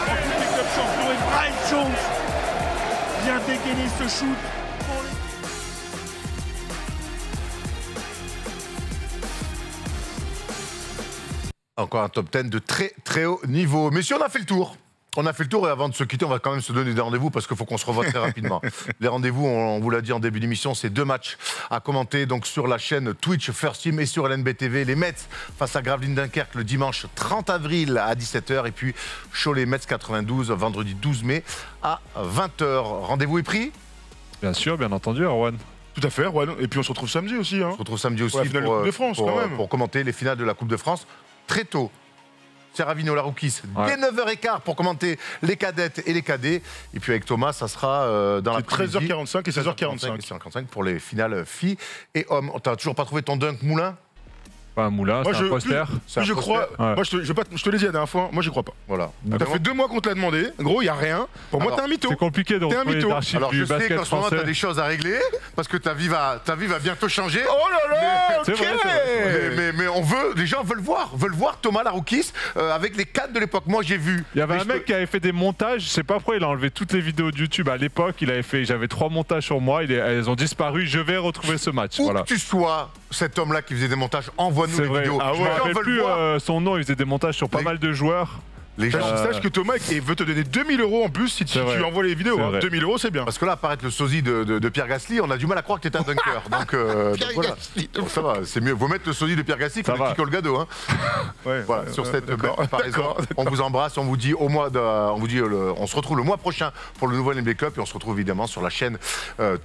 en Coupe des Clubs Champions. Et Bryce Jones vient dégainer ce shoot. Encore un top 10 de très très haut niveau. Messieurs, on a fait le tour. On a fait le tour et avant de se quitter, on va quand même se donner des rendez-vous parce qu'il faut qu'on se revoie très rapidement. Les rendez-vous, on vous l'a dit en début d'émission, c'est 2 matchs à commenter donc sur la chaîne Twitch First Team et sur LNB-TV. Les Mets face à Gravelines Dunkerque le dimanche 30 avril à 17h et puis Cholet-Metz 92 vendredi 12 mai à 20h. Rendez-vous est pris ? Bien sûr, bien entendu, Erwan. Tout à fait, Erwan. Et puis on se retrouve samedi aussi. Hein. On se retrouve samedi aussi pour la finale de la Coupe de France, quand même. Pour commenter les finales de la Coupe de France très tôt. Serravino Laroukis, dès 9h15 pour commenter les cadettes et les cadets. Et puis avec Thomas, ça sera dans la 13h45 et 16h45. Pour les finales filles et hommes. T'as toujours pas trouvé ton dunk Moulin ? Pas un moulin, c'est un poster. Je crois. Ouais. Moi, je te l'ai dit la dernière fois, moi, j'y crois pas. Voilà. T'as fait 2 mois qu'on te l'a demandé. Gros, il n'y a rien. Pour moi, t'es un mytho. C'est compliqué de T'es un retrouver mytho. les archives Alors, du je sais basket qu'en ce moment, français. t'as des choses à régler parce que ta vie va bientôt changer. Oh là là, C'est ok. vrai. Mais les gens veulent voir Thomas Laroukis avec les cadres de l'époque. Moi, j'ai vu. Il y avait un mec qui avait fait des montages, je sais pas pourquoi il a enlevé toutes les vidéos de YouTube. À l'époque, j'avais 3 montages sur moi, elles ont disparu. Je vais retrouver ce match. Où Voilà. que tu sois, cet homme-là qui faisait des montages, envoie-nous C'est les vrai. vidéos. Ah ouais, Les gens je me rappelle veulent plus voir. son nom, il faisait des montages sur pas mal de joueurs. Les gens, Sache que Thomas veut te donner 2000 € en plus si tu vrai. lui envoies les vidéos. C'est Hein. vrai. 2000 €, c'est bien. parce que là, apparaître le sosie de Pierre Gasly, on a du mal à croire que t'es un dunker. Donc voilà. Donc, ça va, c'est mieux. Vous mettre le sosie de Pierre Gasly que Ça le va. Kiko le Gado. Hein. Ouais, Voilà, sur cette belle d'accord. comparaison, on vous embrasse, on vous dit on se retrouve le mois prochain pour le nouveau NB Cup et on se retrouve évidemment sur la chaîne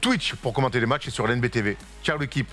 Twitch pour commenter les matchs et sur l'NB TV. Ciao l'équipe.